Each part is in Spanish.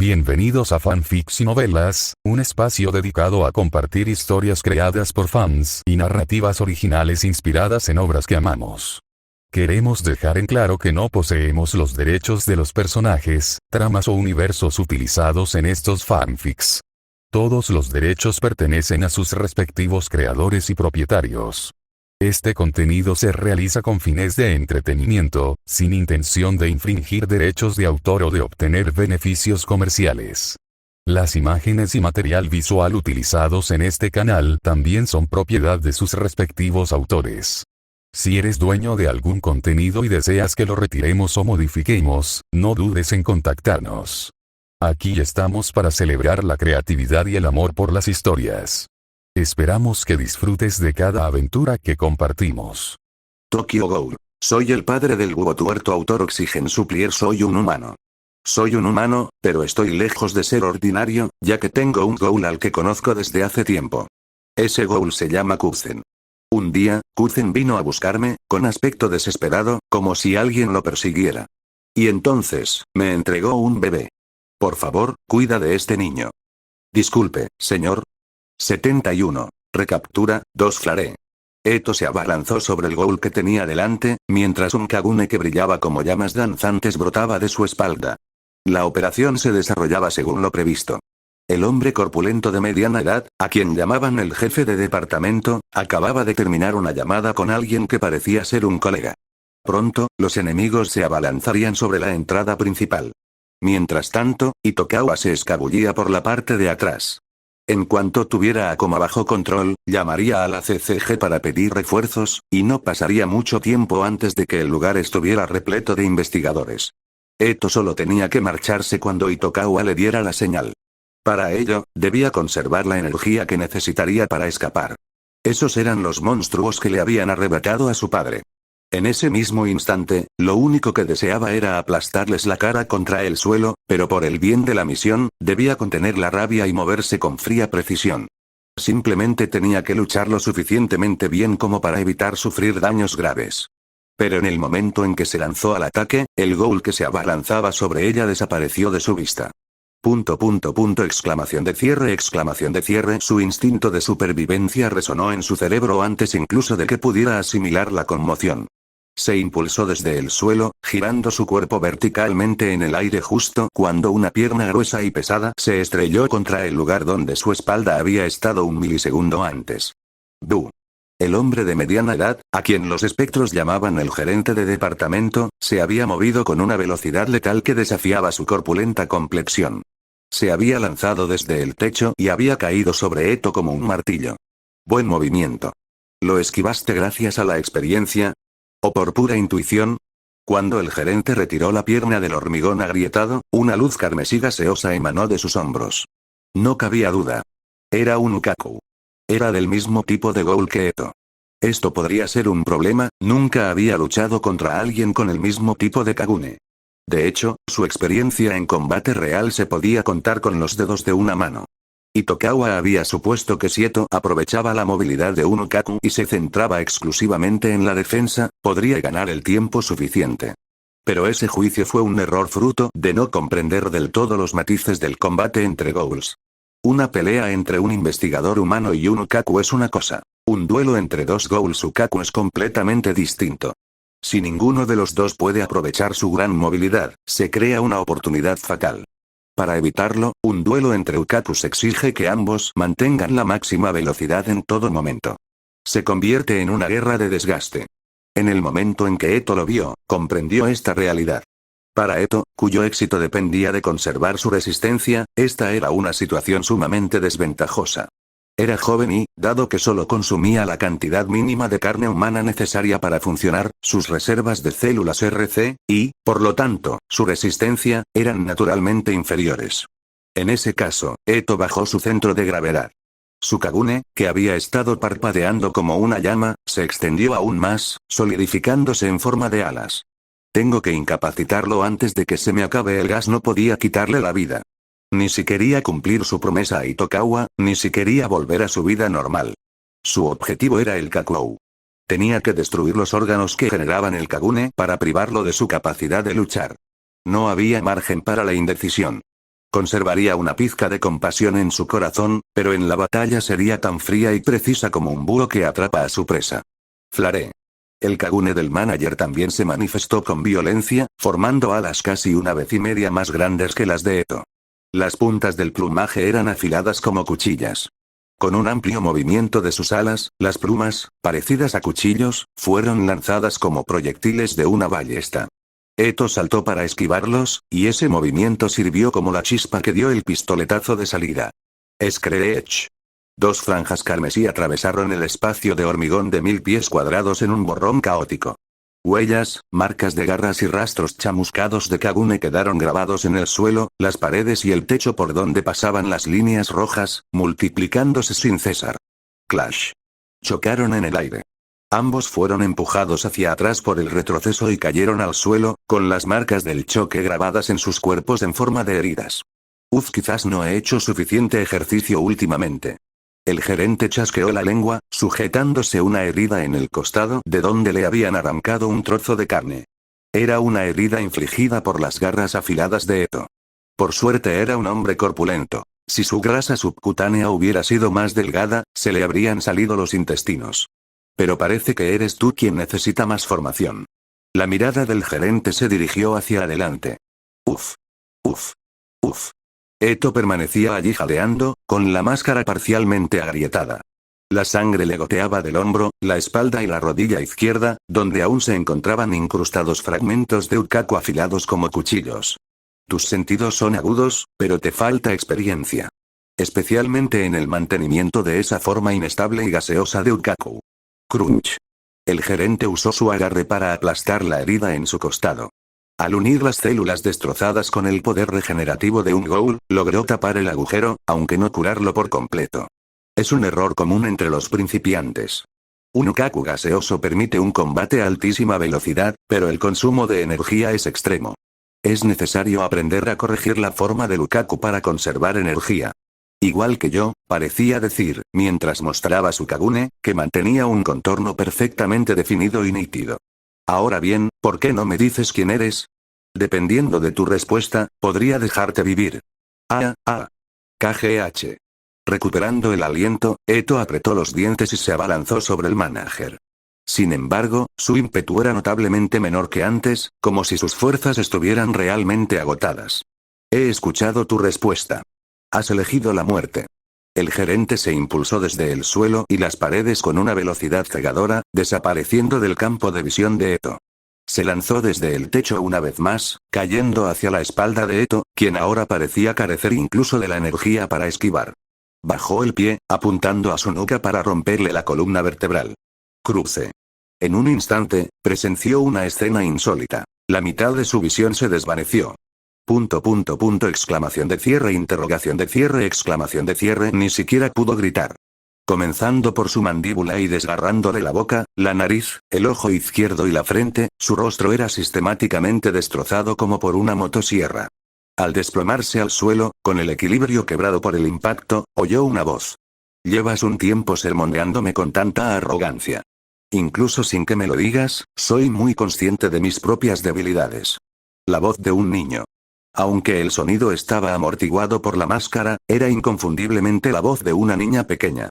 Bienvenidos a Fanfics y Novelas, un espacio dedicado a compartir historias creadas por fans y narrativas originales inspiradas en obras que amamos. Queremos dejar en claro que no poseemos los derechos de los personajes, tramas o universos utilizados en estos fanfics. Todos los derechos pertenecen a sus respectivos creadores y propietarios. Este contenido se realiza con fines de entretenimiento, sin intención de infringir derechos de autor o de obtener beneficios comerciales. Las imágenes y material visual utilizados en este canal también son propiedad de sus respectivos autores. Si eres dueño de algún contenido y deseas que lo retiremos o modifiquemos, no dudes en contactarnos. Aquí estamos para celebrar la creatividad y el amor por las historias. Esperamos que disfrutes de cada aventura que compartimos. Tokyo Ghoul. Soy el padre del búho tuerto autor Oxygen Supplier. Soy un humano. Soy un humano, pero estoy lejos de ser ordinario, ya que tengo un ghoul al que conozco desde hace tiempo. Ese ghoul se llama Kuzen. Un día, Kuzen vino a buscarme, con aspecto desesperado, como si alguien lo persiguiera. Y entonces, me entregó un bebé. Por favor, cuida de este niño. Disculpe, señor. 71. Recaptura, 2 Flare. Eto se abalanzó sobre el ghoul que tenía delante, mientras un Kagune que brillaba como llamas danzantes brotaba de su espalda. La operación se desarrollaba según lo previsto. El hombre corpulento de mediana edad, a quien llamaban el jefe de departamento, acababa de terminar una llamada con alguien que parecía ser un colega. Pronto, los enemigos se abalanzarían sobre la entrada principal. Mientras tanto, Itokawa se escabullía por la parte de atrás. En cuanto tuviera a Akuma bajo control, llamaría a la CCG para pedir refuerzos, y no pasaría mucho tiempo antes de que el lugar estuviera repleto de investigadores. Eto solo tenía que marcharse cuando Itokawa le diera la señal. Para ello, debía conservar la energía que necesitaría para escapar. Esos eran los monstruos que le habían arrebatado a su padre. En ese mismo instante, lo único que deseaba era aplastarles la cara contra el suelo, pero por el bien de la misión, debía contener la rabia y moverse con fría precisión. Simplemente tenía que luchar lo suficientemente bien como para evitar sufrir daños graves. Pero en el momento en que se lanzó al ataque, el ghoul que se abalanzaba sobre ella desapareció de su vista. Exclamación de cierre. Su instinto de supervivencia resonó en su cerebro antes incluso de que pudiera asimilar la conmoción. Se impulsó desde el suelo, girando su cuerpo verticalmente en el aire justo cuando una pierna gruesa y pesada se estrelló contra el lugar donde su espalda había estado un milisegundo antes. Bu. El hombre de mediana edad, a quien los espectros llamaban el gerente de departamento, se había movido con una velocidad letal que desafiaba su corpulenta complexión. Se había lanzado desde el techo y había caído sobre Eto como un martillo. Buen movimiento. ¿Lo esquivaste gracias a la experiencia? ¿O por pura intuición? Cuando el gerente retiró la pierna del hormigón agrietado, una luz carmesí gaseosa emanó de sus hombros. No cabía duda. Era un Ukaku. Era del mismo tipo de ghoul que Eto. Esto podría ser un problema, nunca había luchado contra alguien con el mismo tipo de Kagune. De hecho, su experiencia en combate real se podía contar con los dedos de una mano. Itokawa había supuesto que si Eto aprovechaba la movilidad de un Ukaku y se centraba exclusivamente en la defensa, podría ganar el tiempo suficiente. Pero ese juicio fue un error fruto de no comprender del todo los matices del combate entre ghouls. Una pelea entre un investigador humano y un Ukaku es una cosa. Un duelo entre dos ghouls Ukaku es completamente distinto. Si ninguno de los dos puede aprovechar su gran movilidad, se crea una oportunidad fatal. Para evitarlo, un duelo entre Ukakus exige que ambos mantengan la máxima velocidad en todo momento. Se convierte en una guerra de desgaste. En el momento en que Eto lo vio, comprendió esta realidad. Para Eto, cuyo éxito dependía de conservar su resistencia, esta era una situación sumamente desventajosa. Era joven y, dado que solo consumía la cantidad mínima de carne humana necesaria para funcionar, sus reservas de células RC, y, por lo tanto, su resistencia, eran naturalmente inferiores. En ese caso, Eto bajó su centro de gravedad. Su Kagune, que había estado parpadeando como una llama, se extendió aún más, solidificándose en forma de alas. Tengo que incapacitarlo antes de que se me acabe el gas. No podía quitarle la vida. Ni si quería cumplir su promesa a Itokawa, ni si quería volver a su vida normal. Su objetivo era el Kakou. Tenía que destruir los órganos que generaban el Kagune para privarlo de su capacidad de luchar. No había margen para la indecisión. Conservaría una pizca de compasión en su corazón, pero en la batalla sería tan fría y precisa como un búho que atrapa a su presa. Flaré. El Kagune del manager también se manifestó con violencia, formando alas casi 1,5 veces más grandes que las de Eto. Las puntas del plumaje eran afiladas como cuchillas. Con un amplio movimiento de sus alas, las plumas, parecidas a cuchillos, fueron lanzadas como proyectiles de una ballesta. Eto saltó para esquivarlos, y ese movimiento sirvió como la chispa que dio el pistoletazo de salida. Screech. 2 franjas carmesí atravesaron el espacio de hormigón de 1000 pies cuadrados en un borrón caótico. Huellas, marcas de garras y rastros chamuscados de Kagune quedaron grabados en el suelo, las paredes y el techo por donde pasaban las líneas rojas, multiplicándose sin cesar. Clash. Chocaron en el aire. Ambos fueron empujados hacia atrás por el retroceso y cayeron al suelo, con las marcas del choque grabadas en sus cuerpos en forma de heridas. Quizás no he hecho suficiente ejercicio últimamente. El gerente chasqueó la lengua, sujetándose una herida en el costado de donde le habían arrancado un trozo de carne. Era una herida infligida por las garras afiladas de Eto. Por suerte era un hombre corpulento. Si su grasa subcutánea hubiera sido más delgada, se le habrían salido los intestinos. Pero parece que eres tú quien necesita más formación. La mirada del gerente se dirigió hacia adelante. Uf. Uf. Uf. Eto permanecía allí jadeando, con la máscara parcialmente agrietada. La sangre le goteaba del hombro, la espalda y la rodilla izquierda, donde aún se encontraban incrustados fragmentos de ukaku afilados como cuchillos. Tus sentidos son agudos, pero te falta experiencia. Especialmente en el mantenimiento de esa forma inestable y gaseosa de ukaku. Crunch. El gerente usó su agarre para aplastar la herida en su costado. Al unir las células destrozadas con el poder regenerativo de un ghoul, logró tapar el agujero, aunque no curarlo por completo. Es un error común entre los principiantes. Un ukaku gaseoso permite un combate a altísima velocidad, pero el consumo de energía es extremo. Es necesario aprender a corregir la forma del ukaku para conservar energía. Igual que yo, parecía decir, mientras mostraba su Kagune, que mantenía un contorno perfectamente definido y nítido. Ahora bien, ¿por qué no me dices quién eres? Dependiendo de tu respuesta, podría dejarte vivir. KGH. Recuperando el aliento, Eto apretó los dientes y se abalanzó sobre el manager. Sin embargo, su ímpetu era notablemente menor que antes, como si sus fuerzas estuvieran realmente agotadas. He escuchado tu respuesta. Has elegido la muerte. El gerente se impulsó desde el suelo y las paredes con una velocidad cegadora, desapareciendo del campo de visión de Eto. Se lanzó desde el techo una vez más, cayendo hacia la espalda de Eto, quien ahora parecía carecer incluso de la energía para esquivar. Bajó el pie, apuntando a su nuca para romperle la columna vertebral. Cruce. En un instante, presenció una escena insólita. La mitad de su visión se desvaneció. Exclamación de cierre, interrogación de cierre, exclamación de cierre, ni siquiera pudo gritar. Comenzando por su mandíbula y desgarrándole la boca, la nariz, el ojo izquierdo y la frente, su rostro era sistemáticamente destrozado como por una motosierra. Al desplomarse al suelo, con el equilibrio quebrado por el impacto, oyó una voz. Llevas un tiempo sermoneándome con tanta arrogancia. Incluso sin que me lo digas, soy muy consciente de mis propias debilidades. La voz de un niño. Aunque el sonido estaba amortiguado por la máscara, era inconfundiblemente la voz de una niña pequeña.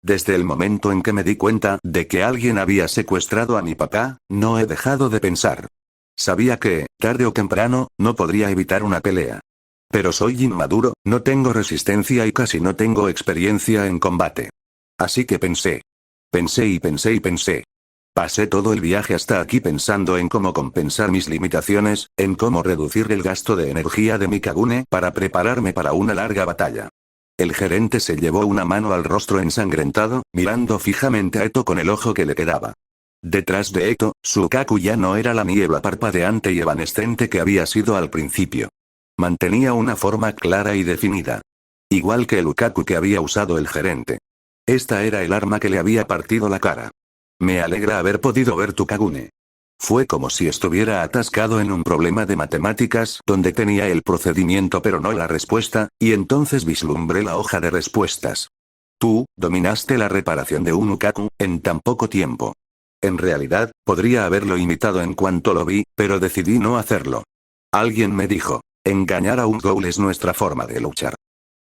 Desde el momento en que me di cuenta de que alguien había secuestrado a mi papá, no he dejado de pensar. Sabía que, tarde o temprano, no podría evitar una pelea. Pero soy inmaduro, no tengo resistencia y casi no tengo experiencia en combate. Así que pensé. Pensé y pensé y pensé. Pasé todo el viaje hasta aquí pensando en cómo compensar mis limitaciones, en cómo reducir el gasto de energía de mi Kagune para prepararme para una larga batalla. El gerente se llevó una mano al rostro ensangrentado, mirando fijamente a Eto con el ojo que le quedaba. Detrás de Eto, su ukaku ya no era la niebla parpadeante y evanescente que había sido al principio. Mantenía una forma clara y definida. Igual que el ukaku que había usado el gerente. Esta era el arma que le había partido la cara. Me alegra haber podido ver tu Kagune. Fue como si estuviera atascado en un problema de matemáticas donde tenía el procedimiento pero no la respuesta, y entonces vislumbré la hoja de respuestas. Tú, dominaste la reparación de un ukaku, en tan poco tiempo. En realidad, podría haberlo imitado en cuanto lo vi, pero decidí no hacerlo. Alguien me dijo. Engañar a un ghoul es nuestra forma de luchar.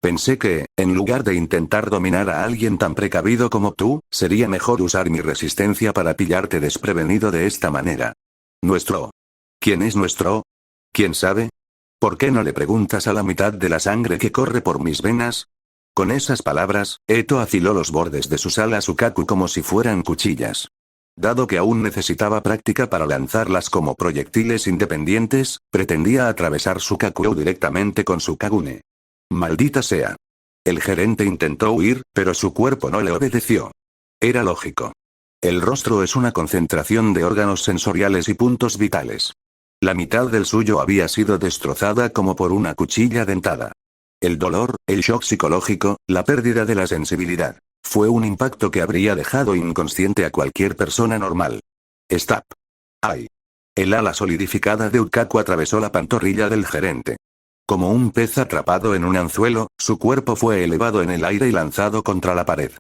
Pensé que, en lugar de intentar dominar a alguien tan precavido como tú, sería mejor usar mi resistencia para pillarte desprevenido de esta manera. ¿Nuestro? ¿Quién es nuestro? ¿Quién sabe? ¿Por qué no le preguntas a la mitad de la sangre que corre por mis venas? Con esas palabras, Eto afiló los bordes de sus alas Sukaku como si fueran cuchillas. Dado que aún necesitaba práctica para lanzarlas como proyectiles independientes, pretendía atravesar Sukaku directamente con su Kagune. Maldita sea. El gerente intentó huir, pero su cuerpo no le obedeció. Era lógico. El rostro es una concentración de órganos sensoriales y puntos vitales. La mitad del suyo había sido destrozada como por una cuchilla dentada. El dolor, el shock psicológico, la pérdida de la sensibilidad. Fue un impacto que habría dejado inconsciente a cualquier persona normal. Stop. ¡Ay! El ala solidificada de Ukaku atravesó la pantorrilla del gerente. Como un pez atrapado en un anzuelo, su cuerpo fue elevado en el aire y lanzado contra la pared.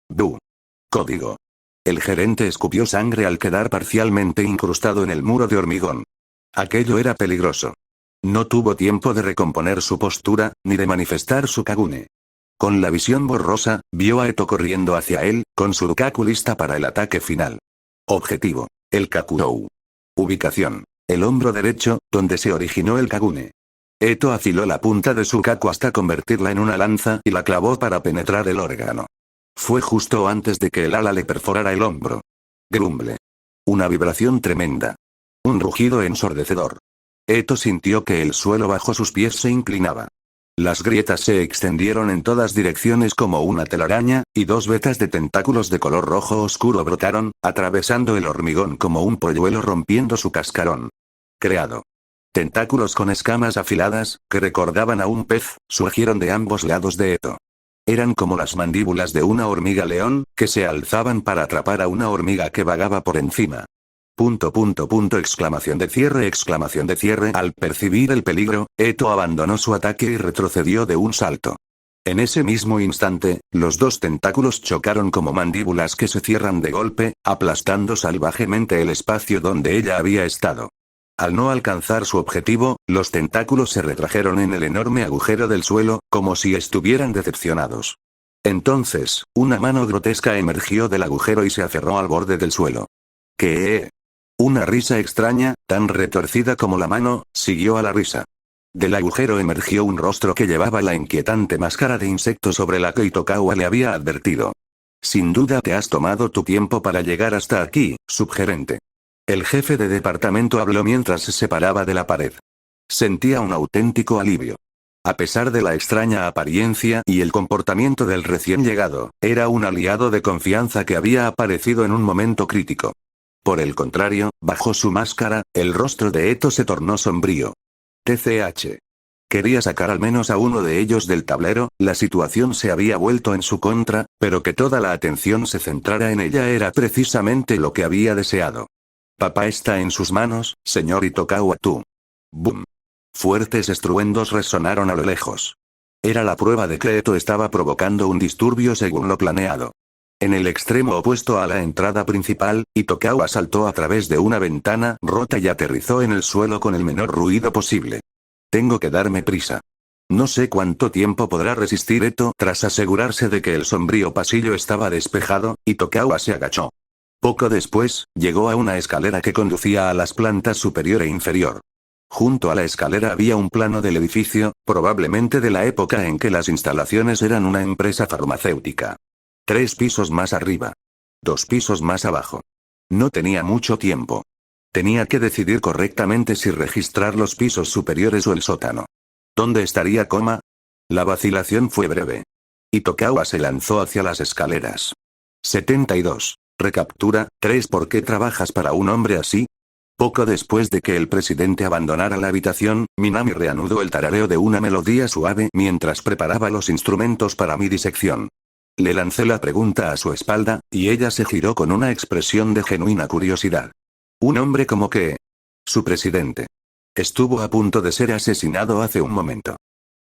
¡Bu! Código. El gerente escupió sangre al quedar parcialmente incrustado en el muro de hormigón. Aquello era peligroso. No tuvo tiempo de recomponer su postura, ni de manifestar su Kagune. Con la visión borrosa, vio a Eto corriendo hacia él, con su Rukaku lista para el ataque final. Objetivo: el Kakurou. Ubicación: el hombro derecho, donde se originó el Kagune. Eto afiló la punta de su Kaku hasta convertirla en una lanza y la clavó para penetrar el órgano. Fue justo antes de que el ala le perforara el hombro. Grumble. Una vibración tremenda. Un rugido ensordecedor. Eto sintió que el suelo bajo sus pies se inclinaba. Las grietas se extendieron en todas direcciones como una telaraña, y dos vetas de tentáculos de color rojo oscuro brotaron, atravesando el hormigón como un polluelo rompiendo su cascarón. Creado. Tentáculos con escamas afiladas, que recordaban a un pez, surgieron de ambos lados de Eto. Eran como las mandíbulas de una hormiga león, que se alzaban para atrapar a una hormiga que vagaba por encima. Exclamación de cierre. Al percibir el peligro, Eto abandonó su ataque y retrocedió de un salto. En ese mismo instante, los dos tentáculos chocaron como mandíbulas que se cierran de golpe, aplastando salvajemente el espacio donde ella había estado. Al no alcanzar su objetivo, los tentáculos se retrajeron en el enorme agujero del suelo, como si estuvieran decepcionados. Entonces, una mano grotesca emergió del agujero y se aferró al borde del suelo. ¿Qué? Una risa extraña, tan retorcida como la mano, siguió a la risa. Del agujero emergió un rostro que llevaba la inquietante máscara de insecto sobre la que Itokawa le había advertido. Sin duda te has tomado tu tiempo para llegar hasta aquí, subgerente. El jefe de departamento habló mientras se separaba de la pared. Sentía un auténtico alivio. A pesar de la extraña apariencia y el comportamiento del recién llegado, era un aliado de confianza que había aparecido en un momento crítico. Por el contrario, bajo su máscara, el rostro de Eto se tornó sombrío. TCH. Quería sacar al menos a uno de ellos del tablero, la situación se había vuelto en su contra, pero que toda la atención se centrara en ella era precisamente lo que había deseado. Papá está en sus manos, señor Itokawa tú. Boom. Fuertes estruendos resonaron a lo lejos. Era la prueba de que Eto estaba provocando un disturbio según lo planeado. En el extremo opuesto a la entrada principal, Itokawa saltó a través de una ventana rota y aterrizó en el suelo con el menor ruido posible. Tengo que darme prisa. No sé cuánto tiempo podrá resistir Eto. Tras asegurarse de que el sombrío pasillo estaba despejado, Itokawa se agachó. Poco después, llegó a una escalera que conducía a las plantas superior e inferior. Junto a la escalera había un plano del edificio, probablemente de la época en que las instalaciones eran una empresa farmacéutica. 3 pisos más arriba. 2 pisos más abajo. No tenía mucho tiempo. Tenía que decidir correctamente si registrar los pisos superiores o el sótano. ¿Dónde estaría coma? La vacilación fue breve. Itokawa se lanzó hacia las escaleras. 72. Recaptura, 3. ¿Por qué trabajas para un hombre así? Poco después de que el presidente abandonara la habitación, Minami reanudó el tarareo de una melodía suave mientras preparaba los instrumentos para mi disección. Le lancé la pregunta a su espalda, y ella se giró con una expresión de genuina curiosidad. ¿Un hombre como qué? Su presidente. Estuvo a punto de ser asesinado hace un momento.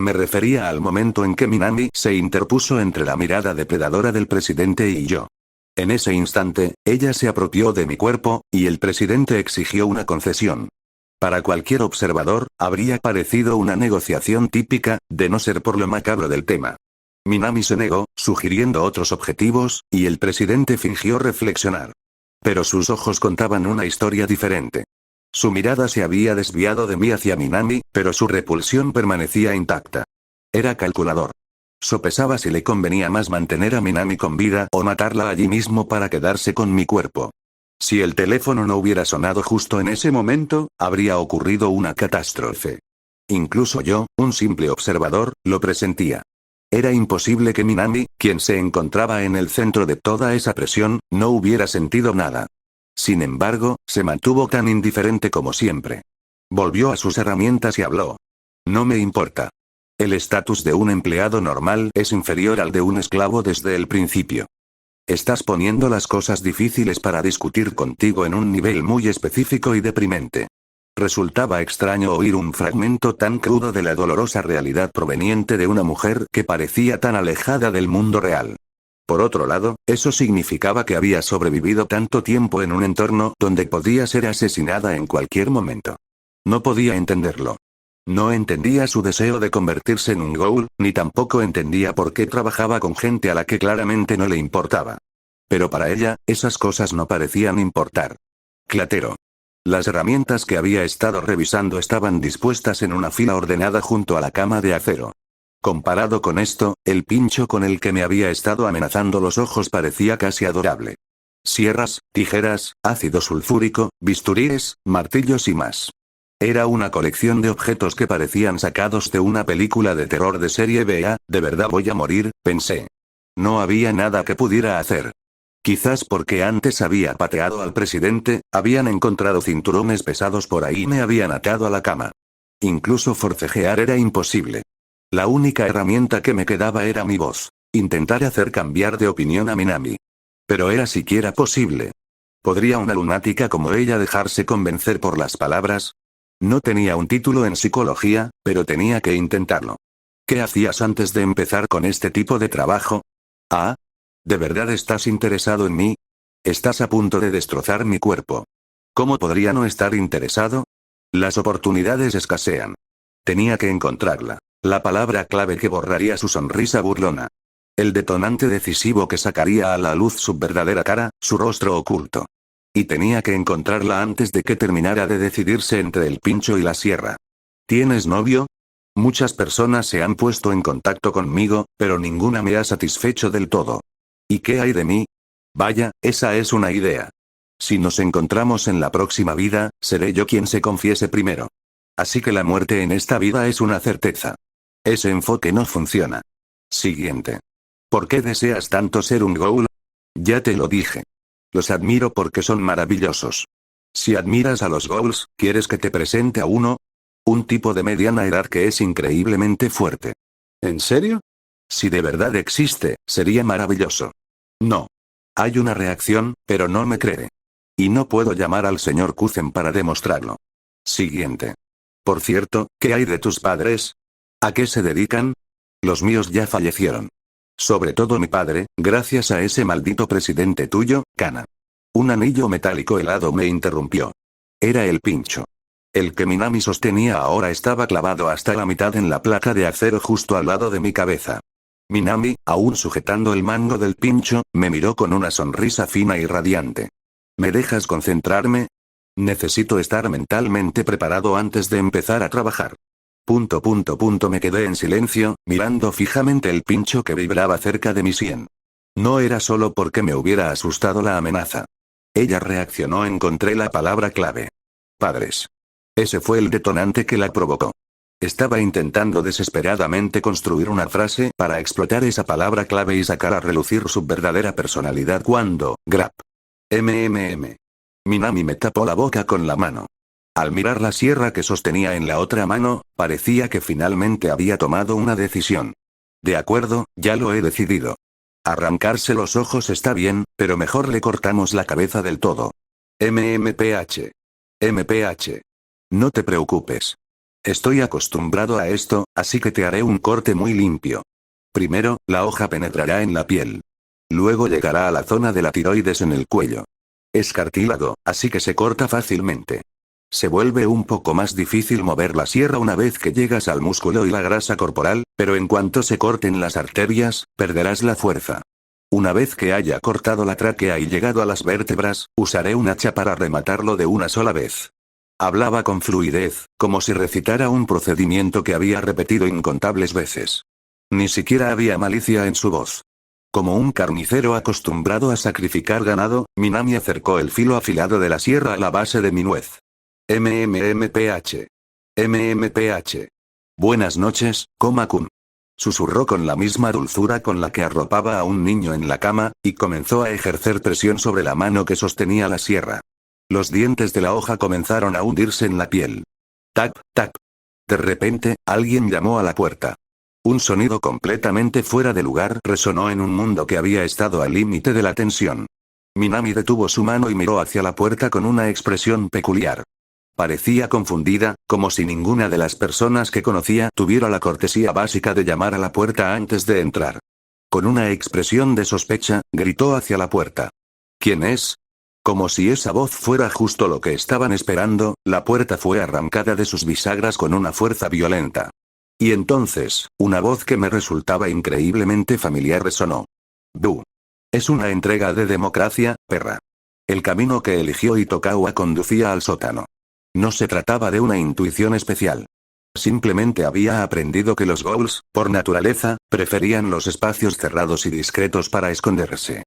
Me refería al momento en que Minami se interpuso entre la mirada depredadora del presidente y yo. En ese instante, ella se apropió de mi cuerpo, y el presidente exigió una concesión. Para cualquier observador, habría parecido una negociación típica, de no ser por lo macabro del tema. Minami se negó, sugiriendo otros objetivos, y el presidente fingió reflexionar. Pero sus ojos contaban una historia diferente. Su mirada se había desviado de mí hacia Minami, pero su repulsión permanecía intacta. Era calculador. Sopesaba si le convenía más mantener a Minami con vida o matarla allí mismo para quedarse con mi cuerpo. Si el teléfono no hubiera sonado justo en ese momento, habría ocurrido una catástrofe. Incluso yo, un simple observador, lo presentía. Era imposible que Minami, quien se encontraba en el centro de toda esa presión, no hubiera sentido nada. Sin embargo, se mantuvo tan indiferente como siempre. Volvió a sus herramientas y habló. No me importa. El estatus de un empleado normal es inferior al de un esclavo desde el principio. Estás poniendo las cosas difíciles para discutir contigo en un nivel muy específico y deprimente. Resultaba extraño oír un fragmento tan crudo de la dolorosa realidad proveniente de una mujer que parecía tan alejada del mundo real. Por otro lado, eso significaba que había sobrevivido tanto tiempo en un entorno donde podía ser asesinada en cualquier momento. No podía entenderlo. No entendía su deseo de convertirse en un ghoul, ni tampoco entendía por qué trabajaba con gente a la que claramente no le importaba. Pero para ella, esas cosas no parecían importar. Clatero. Las herramientas que había estado revisando estaban dispuestas en una fila ordenada junto a la cama de acero. Comparado con esto, el pincho con el que me había estado amenazando los ojos parecía casi adorable. Sierras, tijeras, ácido sulfúrico, bisturíes, martillos y más. Era una colección de objetos que parecían sacados de una película de terror de serie B. De verdad voy a morir, pensé. No había nada que pudiera hacer. Quizás porque antes había pateado al presidente, habían encontrado cinturones pesados por ahí y me habían atado a la cama. Incluso forcejear era imposible. La única herramienta que me quedaba era mi voz. Intentar hacer cambiar de opinión a Minami. Pero ¿era siquiera posible? ¿Podría una lunática como ella dejarse convencer por las palabras? No tenía un título en psicología, pero tenía que intentarlo. ¿Qué hacías antes de empezar con este tipo de trabajo? ¿Ah? ¿De verdad estás interesado en mí? Estás a punto de destrozar mi cuerpo. ¿Cómo podría no estar interesado? Las oportunidades escasean. Tenía que encontrarla. La palabra clave que borraría su sonrisa burlona. El detonante decisivo que sacaría a la luz su verdadera cara, su rostro oculto. Y tenía que encontrarla antes de que terminara de decidirse entre el pincho y la sierra. ¿Tienes novio? Muchas personas se han puesto en contacto conmigo, pero ninguna me ha satisfecho del todo. ¿Y qué hay de mí? Vaya, esa es una idea. Si nos encontramos en la próxima vida, seré yo quien se confiese primero. Así que la muerte en esta vida es una certeza. Ese enfoque no funciona. Siguiente. ¿Por qué deseas tanto ser un ghoul? Ya te lo dije. Los admiro porque son maravillosos. Si admiras a los ghouls, ¿quieres que te presente a uno? Un tipo de mediana edad que es increíblemente fuerte. ¿En serio? Si de verdad existe, sería maravilloso. No. Hay una reacción, pero no me cree. Y no puedo llamar al señor Kuzen para demostrarlo. Siguiente. Por cierto, ¿qué hay de tus padres? ¿A qué se dedican? Los míos ya fallecieron. Sobre todo mi padre, gracias a ese maldito presidente tuyo, Kana. Un anillo metálico helado me interrumpió. Era el pincho. El que Minami sostenía ahora estaba clavado hasta la mitad en la placa de acero justo al lado de mi cabeza. Minami, aún sujetando el mango del pincho, me miró con una sonrisa fina y radiante. ¿Me dejas concentrarme? Necesito estar mentalmente preparado antes de empezar a trabajar. Me quedé en silencio, mirando fijamente el pincho que vibraba cerca de mi sien. No era solo porque me hubiera asustado la amenaza. Ella reaccionó, encontré la palabra clave. Padres. Ese fue el detonante que la provocó. Estaba intentando desesperadamente construir una frase para explotar esa palabra clave y sacar a relucir su verdadera personalidad cuando, grab. Minami me tapó la boca con la mano. Al mirar la sierra que sostenía en la otra mano, parecía que finalmente había tomado una decisión. De acuerdo, ya lo he decidido. Arrancarse los ojos está bien, pero mejor le cortamos la cabeza del todo. MPH. No te preocupes. Estoy acostumbrado a esto, así que te haré un corte muy limpio. Primero, la hoja penetrará en la piel. Luego llegará a la zona de la tiroides en el cuello. Es cartílago, así que se corta fácilmente. Se vuelve un poco más difícil mover la sierra una vez que llegas al músculo y la grasa corporal, pero en cuanto se corten las arterias, perderás la fuerza. Una vez que haya cortado la tráquea y llegado a las vértebras, usaré un hacha para rematarlo de una sola vez. Hablaba con fluidez, como si recitara un procedimiento que había repetido incontables veces. Ni siquiera había malicia en su voz. Como un carnicero acostumbrado a sacrificar ganado, Minami acercó el filo afilado de la sierra a la base de mi nuez. MMMPH. MMPH. Buenas noches, Koma-kun. Susurró con la misma dulzura con la que arropaba a un niño en la cama, y comenzó a ejercer presión sobre la mano que sostenía la sierra. Los dientes de la hoja comenzaron a hundirse en la piel. Tap, tap. De repente, alguien llamó a la puerta. Un sonido completamente fuera de lugar resonó en un mundo que había estado al límite de la tensión. Minami detuvo su mano y miró hacia la puerta con una expresión peculiar. Parecía confundida, como si ninguna de las personas que conocía tuviera la cortesía básica de llamar a la puerta antes de entrar. Con una expresión de sospecha, gritó hacia la puerta. ¿Quién es? Como si esa voz fuera justo lo que estaban esperando, la puerta fue arrancada de sus bisagras con una fuerza violenta. Y entonces, una voz que me resultaba increíblemente familiar resonó. «Bu. Es una entrega de democracia, perra». El camino que eligió Itokawa conducía al sótano. No se trataba de una intuición especial. Simplemente había aprendido que los ghouls, por naturaleza, preferían los espacios cerrados y discretos para esconderse.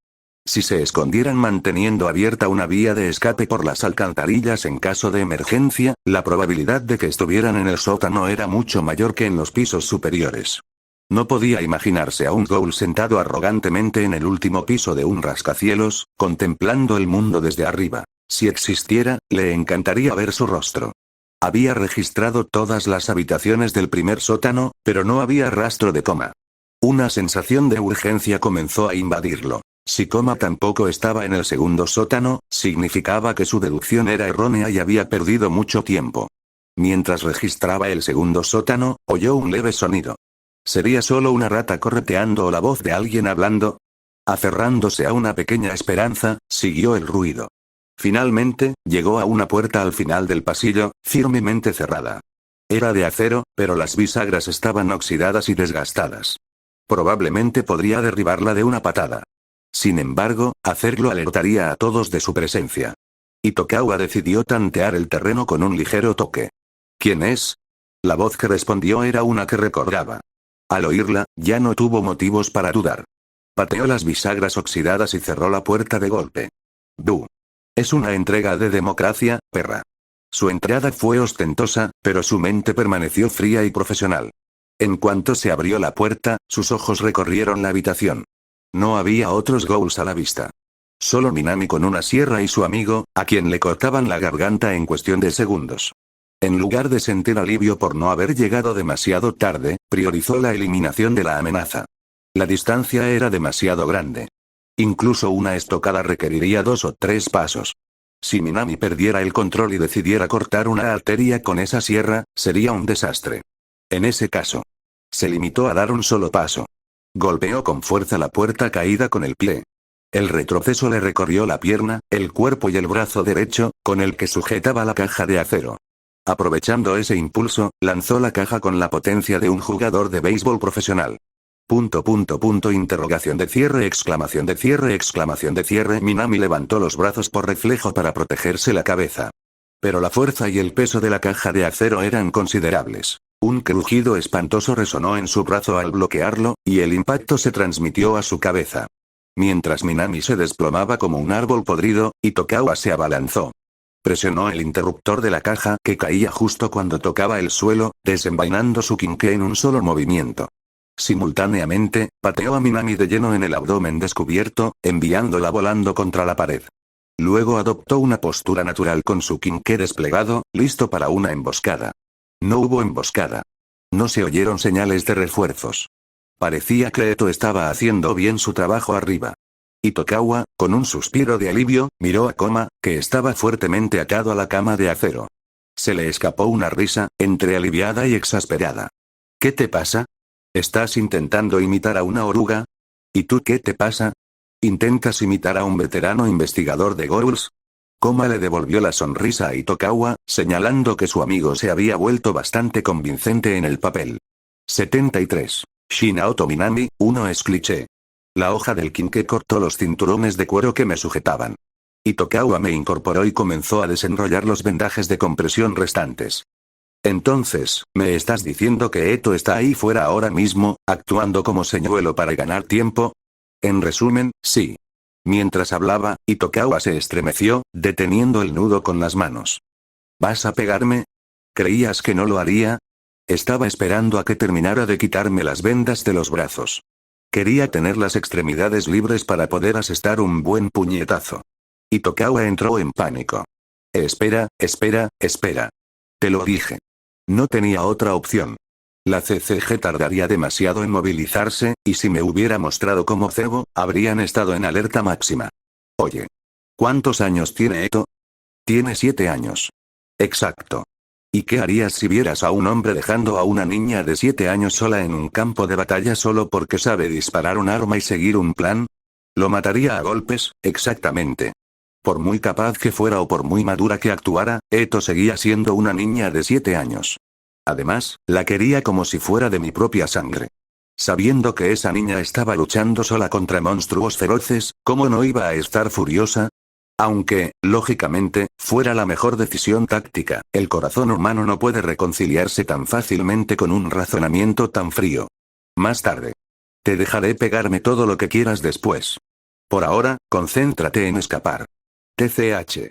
Si se escondieran manteniendo abierta una vía de escape por las alcantarillas en caso de emergencia, la probabilidad de que estuvieran en el sótano era mucho mayor que en los pisos superiores. No podía imaginarse a un ghoul sentado arrogantemente en el último piso de un rascacielos, contemplando el mundo desde arriba. Si existiera, le encantaría ver su rostro. Había registrado todas las habitaciones del primer sótano, pero no había rastro de Koma. Una sensación de urgencia comenzó a invadirlo. Si Koma tampoco estaba en el segundo sótano, significaba que su deducción era errónea y había perdido mucho tiempo. Mientras registraba el segundo sótano, oyó un leve sonido. ¿Sería solo una rata correteando o la voz de alguien hablando? Aferrándose a una pequeña esperanza, siguió el ruido. Finalmente, llegó a una puerta al final del pasillo, firmemente cerrada. Era de acero, pero las bisagras estaban oxidadas y desgastadas. Probablemente podría derribarla de una patada. Sin embargo, hacerlo alertaría a todos de su presencia. Itokawa decidió tantear el terreno con un ligero toque. ¿Quién es? La voz que respondió era una que recordaba. Al oírla, ya no tuvo motivos para dudar. Pateó las bisagras oxidadas y cerró la puerta de golpe. «Bu. Es una entrega de democracia, perra». Su entrada fue ostentosa, pero su mente permaneció fría y profesional. En cuanto se abrió la puerta, sus ojos recorrieron la habitación. No había otros ghouls a la vista. Solo Minami con una sierra y su amigo, a quien le cortaban la garganta en cuestión de segundos. En lugar de sentir alivio por no haber llegado demasiado tarde, priorizó la eliminación de la amenaza. La distancia era demasiado grande. Incluso una estocada requeriría 2 o 3 pasos. Si Minami perdiera el control y decidiera cortar una arteria con esa sierra, sería un desastre. En ese caso, se limitó a dar un solo paso. Golpeó con fuerza la puerta caída con el pie. El retroceso le recorrió la pierna, el cuerpo y el brazo derecho, con el que sujetaba la caja de acero. Aprovechando ese impulso, lanzó la caja con la potencia de un jugador de béisbol profesional. Interrogación de cierre, exclamación de cierre, exclamación de cierre. Minami levantó los brazos por reflejo para protegerse la cabeza. Pero la fuerza y el peso de la caja de acero eran considerables. Un crujido espantoso resonó en su brazo al bloquearlo, y el impacto se transmitió a su cabeza. Mientras Minami se desplomaba como un árbol podrido, Itokawa se abalanzó. Presionó el interruptor de la caja que caía justo cuando tocaba el suelo, desenvainando su quinqué en un solo movimiento. Simultáneamente, pateó a Minami de lleno en el abdomen descubierto, enviándola volando contra la pared. Luego adoptó una postura natural con su quinqué desplegado, listo para una emboscada. No hubo emboscada. No se oyeron señales de refuerzos. Parecía que Eto estaba haciendo bien su trabajo arriba. Itokawa, con un suspiro de alivio, miró a Koma, que estaba fuertemente atado a la cama de acero. Se le escapó una risa, entre aliviada y exasperada. ¿Qué te pasa? ¿Estás intentando imitar a una oruga? ¿Y tú qué te pasa? ¿Intentas imitar a un veterano investigador de ghouls? Koma le devolvió la sonrisa a Itokawa, señalando que su amigo se había vuelto bastante convincente en el papel. 73. Shinaoto Minami, uno es cliché. La hoja del quinqué cortó los cinturones de cuero que me sujetaban. Itokawa me incorporó y comenzó a desenrollar los vendajes de compresión restantes. Entonces, ¿me estás diciendo que Eto está ahí fuera ahora mismo, actuando como señuelo para ganar tiempo? En resumen, sí. Mientras hablaba, Itokawa se estremeció, deteniendo el nudo con las manos. ¿Vas a pegarme? ¿Creías que no lo haría? Estaba esperando a que terminara de quitarme las vendas de los brazos. Quería tener las extremidades libres para poder asestar un buen puñetazo. Itokawa entró en pánico. Espera. Te lo dije. No tenía otra opción. La CCG tardaría demasiado en movilizarse, y si me hubiera mostrado como cebo, habrían estado en alerta máxima. Oye. ¿Cuántos años tiene Eto? Tiene 7 años. Exacto. ¿Y qué harías si vieras a un hombre dejando a una niña de 7 años sola en un campo de batalla solo porque sabe disparar un arma y seguir un plan? Lo mataría a golpes, exactamente. Por muy capaz que fuera o por muy madura que actuara, Eto seguía siendo una niña de 7 años. Además, la quería como si fuera de mi propia sangre. Sabiendo que esa niña estaba luchando sola contra monstruos feroces, ¿cómo no iba a estar furiosa? Aunque, lógicamente, fuera la mejor decisión táctica, el corazón humano no puede reconciliarse tan fácilmente con un razonamiento tan frío. Más tarde. Te dejaré pegarme todo lo que quieras después. Por ahora, concéntrate en escapar. TCH.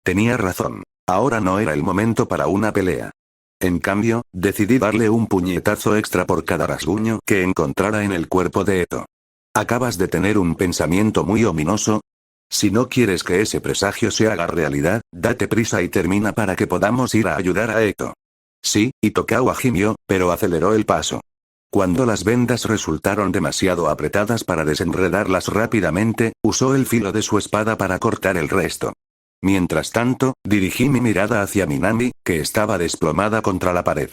Tenía razón. Ahora no era el momento para una pelea. En cambio, decidí darle un puñetazo extra por cada rasguño que encontrara en el cuerpo de Eto. ¿Acabas de tener un pensamiento muy ominoso? Si no quieres que ese presagio se haga realidad, date prisa y termina para que podamos ir a ayudar a Eto. Sí, Itokawa gimió, pero aceleró el paso. Cuando las vendas resultaron demasiado apretadas para desenredarlas rápidamente, usó el filo de su espada para cortar el resto. Mientras tanto, dirigí mi mirada hacia Minami, que estaba desplomada contra la pared.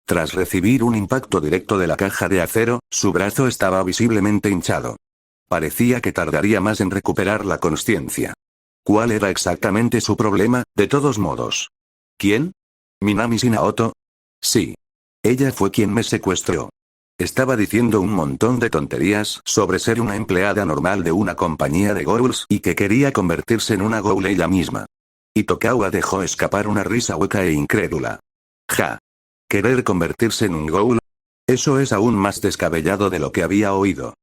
Tras recibir un impacto directo de la caja de acero, su brazo estaba visiblemente hinchado. Parecía que tardaría más en recuperar la consciencia. ¿Cuál era exactamente su problema, de todos modos? ¿Quién? ¿Minami Shinaoto? Sí. Ella fue quien me secuestró. Estaba diciendo un montón de tonterías sobre ser una empleada normal de una compañía de ghouls y que quería convertirse en una ghoul ella misma. Itokawa dejó escapar una risa hueca e incrédula. Ja. ¿Querer convertirse en un ghoul? Eso es aún más descabellado de lo que había oído.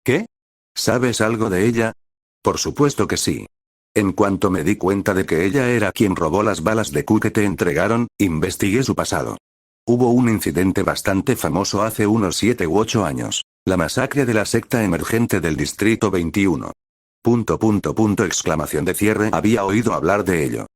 ¿Qué? ¿Sabes algo de ella? Por supuesto que sí. En cuanto me di cuenta de que ella era quien robó las balas de Q que te entregaron, investigué su pasado. Hubo un incidente bastante famoso hace unos 7 u 8 años. La masacre de la secta emergente del Distrito 21. Exclamación de cierre. Había oído hablar de ello.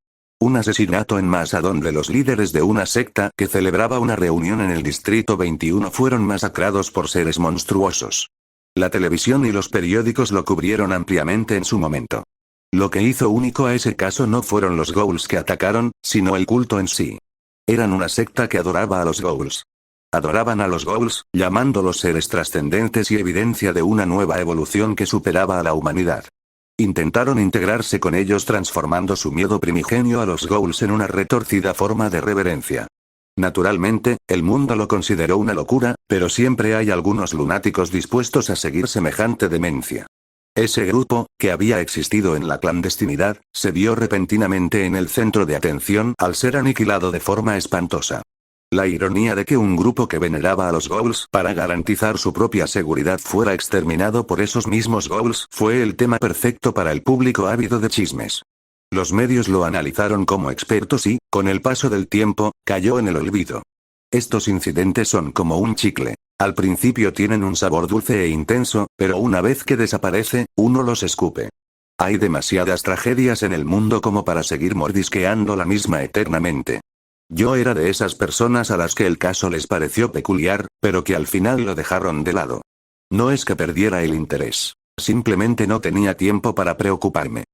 Un asesinato en masa donde los líderes de una secta que celebraba una reunión en el Distrito 21 fueron masacrados por seres monstruosos. La televisión y los periódicos lo cubrieron ampliamente en su momento. Lo que hizo único a ese caso no fueron los ghouls que atacaron, sino el culto en sí. Eran una secta que adoraba a los ghouls. Adoraban a los ghouls, llamándolos seres trascendentes y evidencia de una nueva evolución que superaba a la humanidad. Intentaron integrarse con ellos transformando su miedo primigenio a los ghouls en una retorcida forma de reverencia. Naturalmente, el mundo lo consideró una locura, pero siempre hay algunos lunáticos dispuestos a seguir semejante demencia. Ese grupo, que había existido en la clandestinidad, se vio repentinamente en el centro de atención al ser aniquilado de forma espantosa. La ironía de que un grupo que veneraba a los ghouls para garantizar su propia seguridad fuera exterminado por esos mismos ghouls fue el tema perfecto para el público ávido de chismes. Los medios lo analizaron como expertos y, con el paso del tiempo, cayó en el olvido. Estos incidentes son como un chicle. Al principio tienen un sabor dulce e intenso, pero una vez que desaparece, uno los escupe. Hay demasiadas tragedias en el mundo como para seguir mordisqueando la misma eternamente. Yo era de esas personas a las que el caso les pareció peculiar, pero que al final lo dejaron de lado. No es que perdiera el interés. Simplemente no tenía tiempo para preocuparme.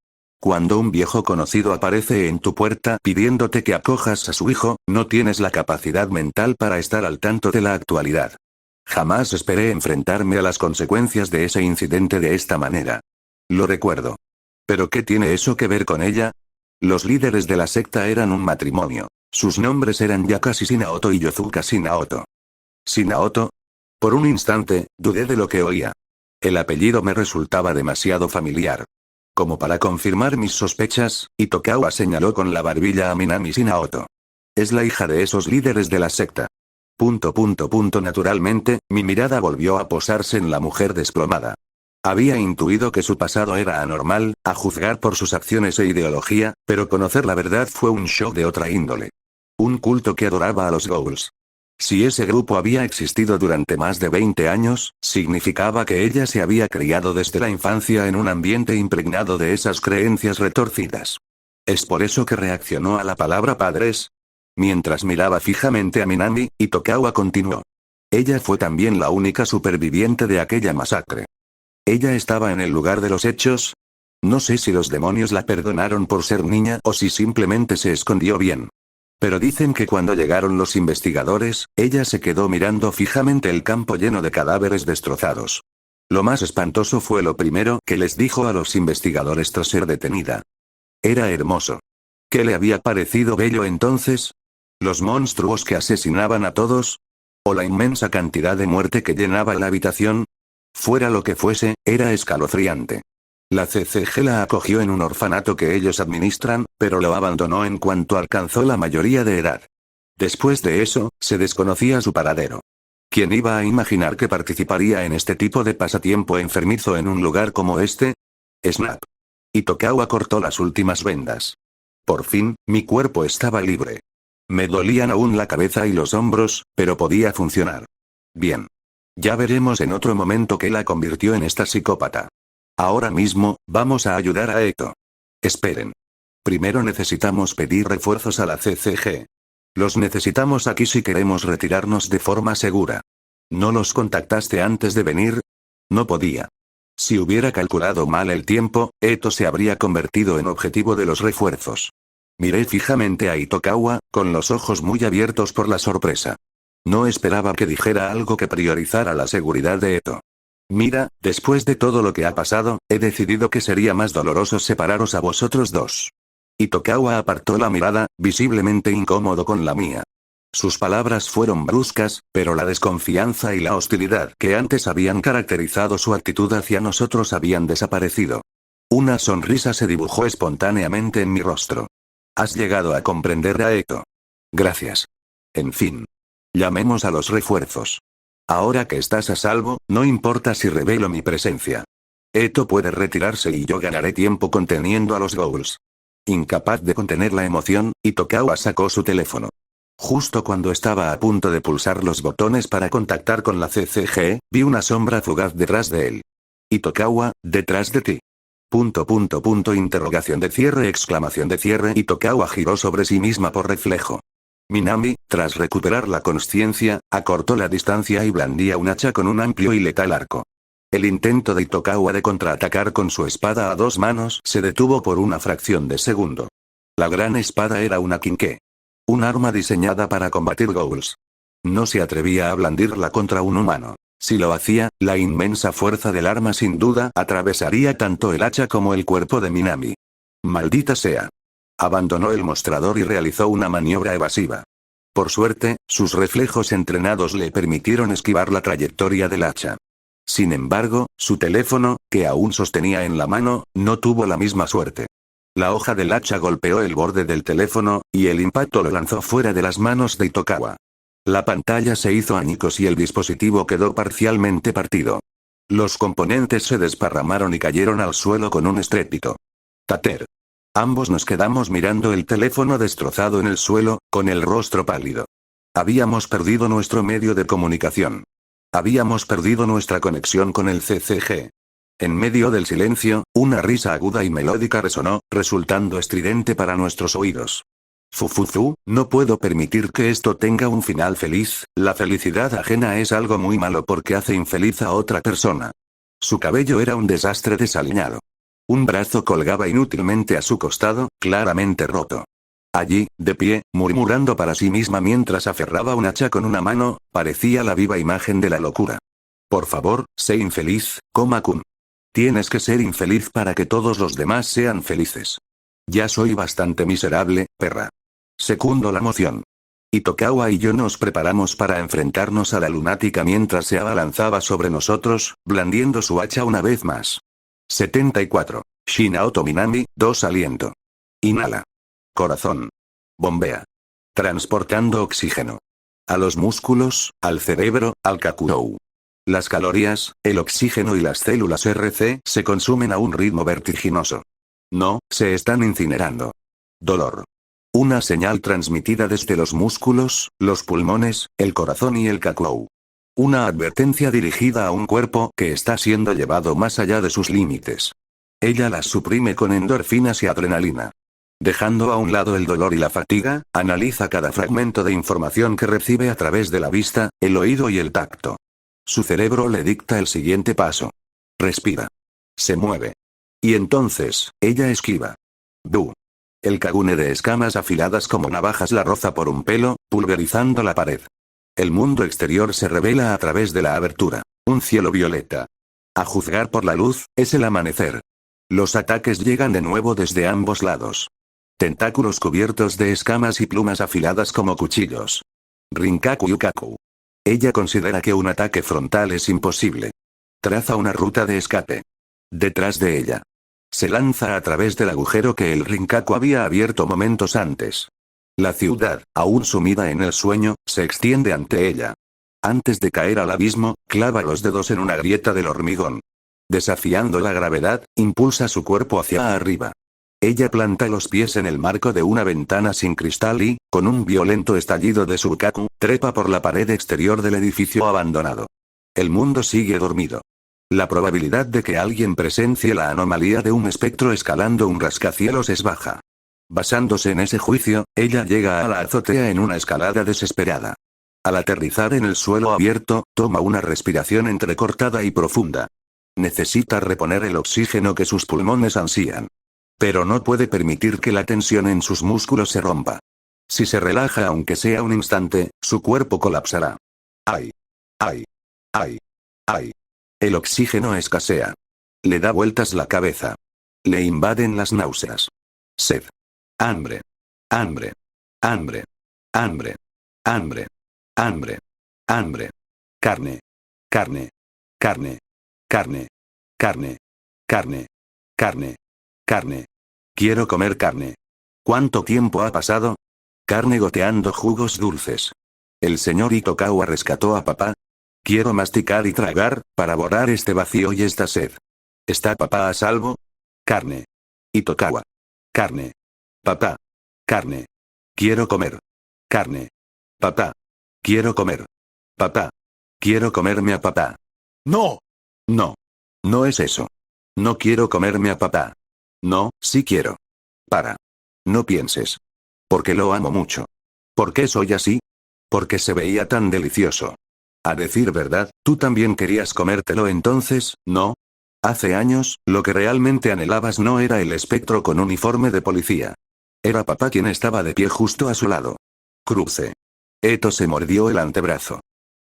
Cuando un viejo conocido aparece en tu puerta pidiéndote que acojas a su hijo, no tienes la capacidad mental para estar al tanto de la actualidad. Jamás esperé enfrentarme a las consecuencias de ese incidente de esta manera. Lo recuerdo. ¿Pero qué tiene eso que ver con ella? Los líderes de la secta eran un matrimonio. Sus nombres eran Yakashi Naoto y Yozuka Naoto. ¿Naoto? Por un instante, dudé de lo que oía. El apellido me resultaba demasiado familiar. Como para confirmar mis sospechas, Itokawa señaló con la barbilla a Minami Naoto. Es la hija de esos líderes de la secta. Naturalmente, mi mirada volvió a posarse en la mujer desplomada. Había intuido que su pasado era anormal, a juzgar por sus acciones e ideología, pero conocer la verdad fue un shock de otra índole. Un culto que adoraba a los Ghouls. Si ese grupo había existido durante más de 20 años, significaba que ella se había criado desde la infancia en un ambiente impregnado de esas creencias retorcidas. ¿Es por eso que reaccionó a la palabra padres? Mientras miraba fijamente a Minami, Itokawa continuó. Ella fue también la única superviviente de aquella masacre. ¿Ella estaba en el lugar de los hechos? No sé si los demonios la perdonaron por ser niña o si simplemente se escondió bien. Pero dicen que cuando llegaron los investigadores, ella se quedó mirando fijamente el campo lleno de cadáveres destrozados. Lo más espantoso fue lo primero que les dijo a los investigadores tras ser detenida. Era hermoso. ¿Qué le había parecido bello entonces? ¿Los monstruos que asesinaban a todos? ¿O la inmensa cantidad de muerte que llenaba la habitación? Fuera lo que fuese, era escalofriante. La CCG la acogió en un orfanato que ellos administran, pero lo abandonó en cuanto alcanzó la mayoría de edad. Después de eso, se desconocía su paradero. ¿Quién iba a imaginar que participaría en este tipo de pasatiempo enfermizo en un lugar como este? Snap. Itokawa cortó las últimas vendas. Por fin, mi cuerpo estaba libre. Me dolían aún la cabeza y los hombros, pero podía funcionar. Bien. Ya veremos en otro momento qué la convirtió en esta psicópata. Ahora mismo, vamos a ayudar a Eto. Esperen. Primero necesitamos pedir refuerzos a la CCG. Los necesitamos aquí si queremos retirarnos de forma segura. ¿No los contactaste antes de venir? No podía. Si hubiera calculado mal el tiempo, Eto se habría convertido en objetivo de los refuerzos. Miré fijamente a Itokawa, con los ojos muy abiertos por la sorpresa. No esperaba que dijera algo que priorizara la seguridad de Eto. Mira, después de todo lo que ha pasado, he decidido que sería más doloroso separaros a vosotros dos. Itokawa apartó la mirada, visiblemente incómodo con la mía. Sus palabras fueron bruscas, pero la desconfianza y la hostilidad que antes habían caracterizado su actitud hacia nosotros habían desaparecido. Una sonrisa se dibujó espontáneamente en mi rostro. Has llegado a comprender a Eto. Gracias. En fin. Llamemos a los refuerzos. Ahora que estás a salvo, no importa si revelo mi presencia. Eto puede retirarse y yo ganaré tiempo conteniendo a los Ghouls. Incapaz de contener la emoción, Itokawa sacó su teléfono. Justo cuando estaba a punto de pulsar los botones para contactar con la CCG, vi una sombra fugaz detrás de él. Itokawa, detrás de ti. Interrogación de cierre, exclamación de cierre. Itokawa giró sobre sí misma por reflejo. Minami, tras recuperar la consciencia, acortó la distancia y blandía un hacha con un amplio y letal arco. El intento de Itokawa de contraatacar con su espada a dos manos se detuvo por una fracción de segundo. La gran espada era una quinqué. Un arma diseñada para combatir Ghouls. No se atrevía a blandirla contra un humano. Si lo hacía, la inmensa fuerza del arma sin duda atravesaría tanto el hacha como el cuerpo de Minami. Maldita sea. Abandonó el mostrador y realizó una maniobra evasiva. Por suerte, sus reflejos entrenados le permitieron esquivar la trayectoria del hacha. Sin embargo, su teléfono, que aún sostenía en la mano, no tuvo la misma suerte. La hoja del hacha golpeó el borde del teléfono, y el impacto lo lanzó fuera de las manos de Itokawa. La pantalla se hizo añicos y el dispositivo quedó parcialmente partido. Los componentes se desparramaron y cayeron al suelo con un estrépito. Tater. Ambos nos quedamos mirando el teléfono destrozado en el suelo, con el rostro pálido. Habíamos perdido nuestro medio de comunicación. Habíamos perdido nuestra conexión con el CCG. En medio del silencio, una risa aguda y melódica resonó, resultando estridente para nuestros oídos. Fufuzu, no puedo permitir que esto tenga un final feliz, la felicidad ajena es algo muy malo porque hace infeliz a otra persona. Su cabello era un desastre desaliñado. Un brazo colgaba inútilmente a su costado, claramente roto. Allí, de pie, murmurando para sí misma mientras aferraba un hacha con una mano, parecía la viva imagen de la locura. Por favor, sé infeliz, Koma-kun. Tienes que ser infeliz para que todos los demás sean felices. Ya soy bastante miserable, perra. Secundo la moción. Itokawa y yo nos preparamos para enfrentarnos a la lunática mientras se abalanzaba sobre nosotros, blandiendo su hacha una vez más. 74. Shinaoto Minami, 2 aliento. Inhala. Corazón. Bombea. Transportando oxígeno. A los músculos, al cerebro, al kakurou. Las calorías, el oxígeno y las células RC se consumen a un ritmo vertiginoso. No, se están incinerando. Dolor. Una señal transmitida desde los músculos, los pulmones, el corazón y el kakurou. Una advertencia dirigida a un cuerpo que está siendo llevado más allá de sus límites. Ella las suprime con endorfinas y adrenalina. Dejando a un lado el dolor y la fatiga, analiza cada fragmento de información que recibe a través de la vista, el oído y el tacto. Su cerebro le dicta el siguiente paso. Respira. Se mueve. Y entonces, ella esquiva. Bu. El Kagune de escamas afiladas como navajas la roza por un pelo, pulverizando la pared. El mundo exterior se revela a través de la abertura. Un cielo violeta. A juzgar por la luz, es el amanecer. Los ataques llegan de nuevo desde ambos lados. Tentáculos cubiertos de escamas y plumas afiladas como cuchillos. Rinkaku Yukaku. Ella considera que un ataque frontal es imposible. Traza una ruta de escape. Detrás de ella. Se lanza a través del agujero que el Rinkaku había abierto momentos antes. La ciudad, aún sumida en el sueño, se extiende ante ella. Antes de caer al abismo, clava los dedos en una grieta del hormigón. Desafiando la gravedad, impulsa su cuerpo hacia arriba. Ella planta los pies en el marco de una ventana sin cristal y, con un violento estallido de Surkaku, trepa por la pared exterior del edificio abandonado. El mundo sigue dormido. La probabilidad de que alguien presencie la anomalía de un espectro escalando un rascacielos es baja. Basándose en ese juicio, ella llega a la azotea en una escalada desesperada. Al aterrizar en el suelo abierto, toma una respiración entrecortada y profunda. Necesita reponer el oxígeno que sus pulmones ansían. Pero no puede permitir que la tensión en sus músculos se rompa. Si se relaja aunque sea un instante, su cuerpo colapsará. ¡Ay! ¡Ay! ¡Ay! ¡Ay! El oxígeno escasea. Le da vueltas la cabeza. Le invaden las náuseas. Sed. Hambre. Hambre. Hambre. Hambre. Hambre. Hambre. Hambre. Carne. Carne. Carne. Carne. Carne. Carne. Carne. Carne. Quiero comer carne. ¿Cuánto tiempo ha pasado? Carne goteando jugos dulces. ¿El señor Itokawa rescató a papá? Quiero masticar y tragar, para borrar este vacío y esta sed. ¿Está papá a salvo? Carne. Itokawa. Carne. Papá. Carne. Quiero comer. Carne. Papá. Quiero comer. Papá. Quiero comerme a papá. ¡No! No. No es eso. No quiero comerme a papá. No, sí quiero. Para. No pienses. Porque lo amo mucho. ¿Por qué soy así? Porque se veía tan delicioso. A decir verdad, tú también querías comértelo entonces, ¿no? Hace años, lo que realmente anhelabas no era el espectro con uniforme de policía. Era papá quien estaba de pie justo a su lado. Cruce. Eto se mordió el antebrazo.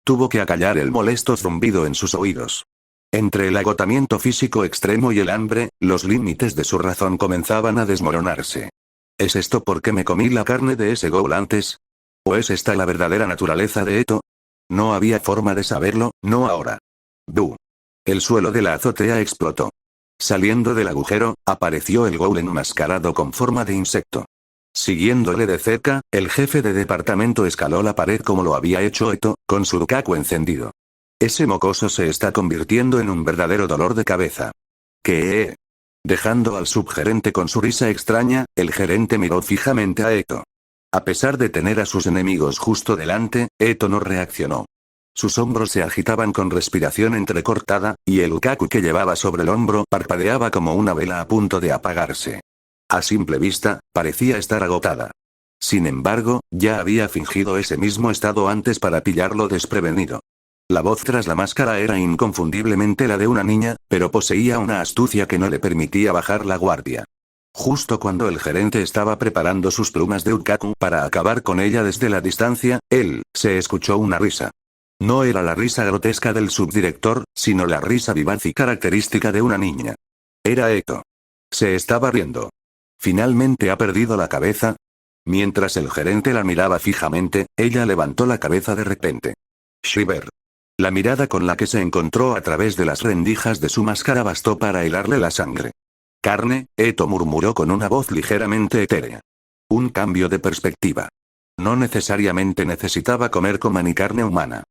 Tuvo que acallar el molesto zumbido en sus oídos. Entre el agotamiento físico extremo y el hambre, los límites de su razón comenzaban a desmoronarse. ¿Es esto porque me comí la carne de ese ghoul antes? ¿O es esta la verdadera naturaleza de Eto? No había forma de saberlo, no ahora. ¡Bu! El suelo de la azotea explotó. Saliendo del agujero, apareció el ghoul enmascarado con forma de insecto. Siguiéndole de cerca, el jefe de departamento escaló la pared como lo había hecho Eto, con su Rukaku encendido. Ese mocoso se está convirtiendo en un verdadero dolor de cabeza. ¿Qué? Dejando al subgerente con su risa extraña, el gerente miró fijamente a Eto. A pesar de tener a sus enemigos justo delante, Eto no reaccionó. Sus hombros se agitaban con respiración entrecortada, y el Rukaku que llevaba sobre el hombro parpadeaba como una vela a punto de apagarse. A simple vista, parecía estar agotada. Sin embargo, ya había fingido ese mismo estado antes para pillarlo desprevenido. La voz tras la máscara era inconfundiblemente la de una niña, pero poseía una astucia que no le permitía bajar la guardia. Justo cuando el gerente estaba preparando sus plumas de Rukaku para acabar con ella desde la distancia, se escuchó una risa. No era la risa grotesca del subdirector, sino la risa vivaz y característica de una niña. Era Eto. Se estaba riendo. ¿Finalmente ha perdido la cabeza? Mientras el gerente la miraba fijamente, ella levantó la cabeza de repente. Shiver. La mirada con la que se encontró a través de las rendijas de su máscara bastó para helarle la sangre. Carne, Eto murmuró con una voz ligeramente etérea. Un cambio de perspectiva. No necesariamente necesitaba comer coma ni carne humana.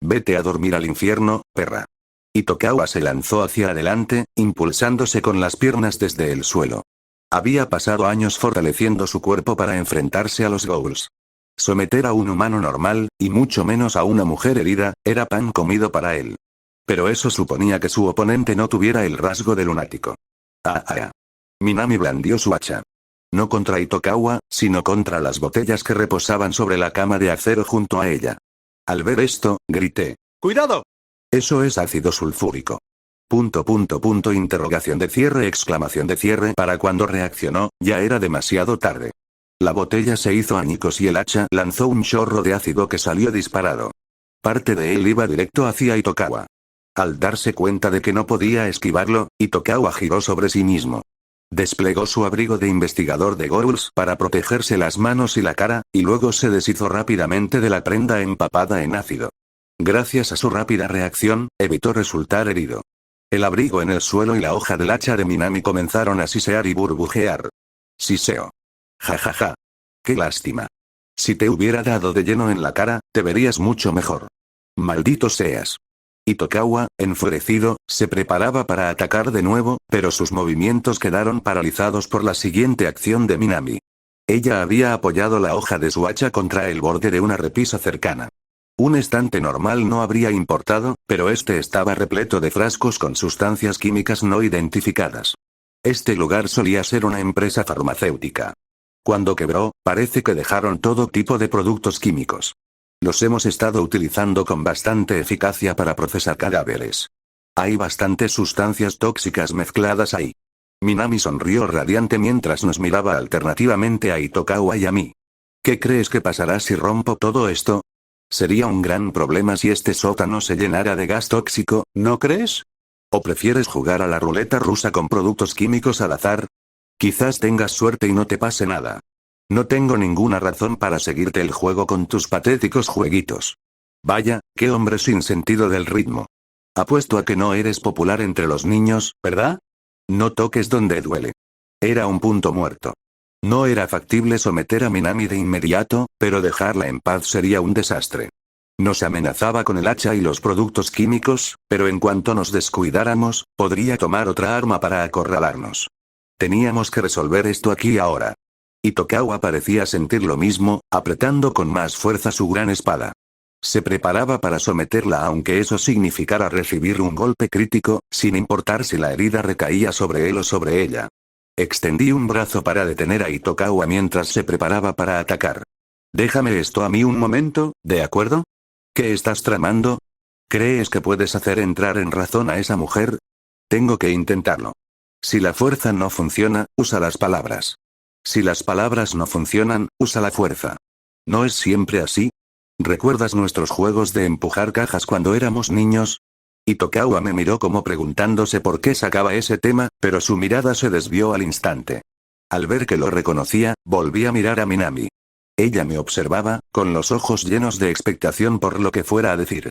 Vete a dormir al infierno, perra. Itokawa se lanzó hacia adelante, impulsándose con las piernas desde el suelo. Había pasado años fortaleciendo su cuerpo para enfrentarse a los ghouls. Someter a un humano normal, y mucho menos a una mujer herida, era pan comido para él. Pero eso suponía que su oponente no tuviera el rasgo de lunático. Minami blandió su hacha. No contra Itokawa, sino contra las botellas que reposaban sobre la cama de acero junto a ella. Al ver esto, grité. ¡Cuidado! Eso es ácido sulfúrico. Interrogación de cierre, exclamación de cierre. Para cuando reaccionó, ya era demasiado tarde. La botella se hizo añicos y el hacha lanzó un chorro de ácido que salió disparado. Parte de él iba directo hacia Itokawa. Al darse cuenta de que no podía esquivarlo, Itokawa giró sobre sí mismo. Desplegó su abrigo de investigador de ghouls para protegerse las manos y la cara, y luego se deshizo rápidamente de la prenda empapada en ácido. Gracias a su rápida reacción, evitó resultar herido. El abrigo en el suelo y la hoja del hacha de Minami comenzaron a sisear y burbujear. Siseo. Jajaja. Qué lástima. Si te hubiera dado de lleno en la cara, te verías mucho mejor. Maldito seas. Itokawa, enfurecido, se preparaba para atacar de nuevo, pero sus movimientos quedaron paralizados por la siguiente acción de Minami. Ella había apoyado la hoja de su hacha contra el borde de una repisa cercana. Un estante normal no habría importado, pero este estaba repleto de frascos con sustancias químicas no identificadas. Este lugar solía ser una empresa farmacéutica. Cuando quebró, parece que dejaron todo tipo de productos químicos. Los hemos estado utilizando con bastante eficacia para procesar cadáveres. Hay bastantes sustancias tóxicas mezcladas ahí. Minami sonrió radiante mientras nos miraba alternativamente a Itokawa y a mí. ¿Qué crees que pasará si rompo todo esto? Sería un gran problema si este sótano se llenara de gas tóxico, ¿no crees? ¿O prefieres jugar a la ruleta rusa con productos químicos al azar? Quizás tengas suerte y no te pase nada. No tengo ninguna razón para seguirte el juego con tus patéticos jueguitos. Vaya, qué hombre sin sentido del ritmo. Apuesto a que no eres popular entre los niños, ¿verdad? No toques donde duele. Era un punto muerto. No era factible someter a Minami de inmediato, pero dejarla en paz sería un desastre. Nos amenazaba con el hacha y los productos químicos, pero en cuanto nos descuidáramos, podría tomar otra arma para acorralarnos. Teníamos que resolver esto aquí y ahora. Itokawa parecía sentir lo mismo, apretando con más fuerza su gran espada. Se preparaba para someterla aunque eso significara recibir un golpe crítico, sin importar si la herida recaía sobre él o sobre ella. Extendí un brazo para detener a Itokawa mientras se preparaba para atacar. Déjame esto a mí un momento, ¿de acuerdo? ¿Qué estás tramando? ¿Crees que puedes hacer entrar en razón a esa mujer? Tengo que intentarlo. Si la fuerza no funciona, usa las palabras. Si las palabras no funcionan, usa la fuerza. ¿No es siempre así? ¿Recuerdas nuestros juegos de empujar cajas cuando éramos niños? Itokawa me miró como preguntándose por qué sacaba ese tema, pero su mirada se desvió al instante. Al ver que lo reconocía, volví a mirar a Minami. Ella me observaba, con los ojos llenos de expectación por lo que fuera a decir.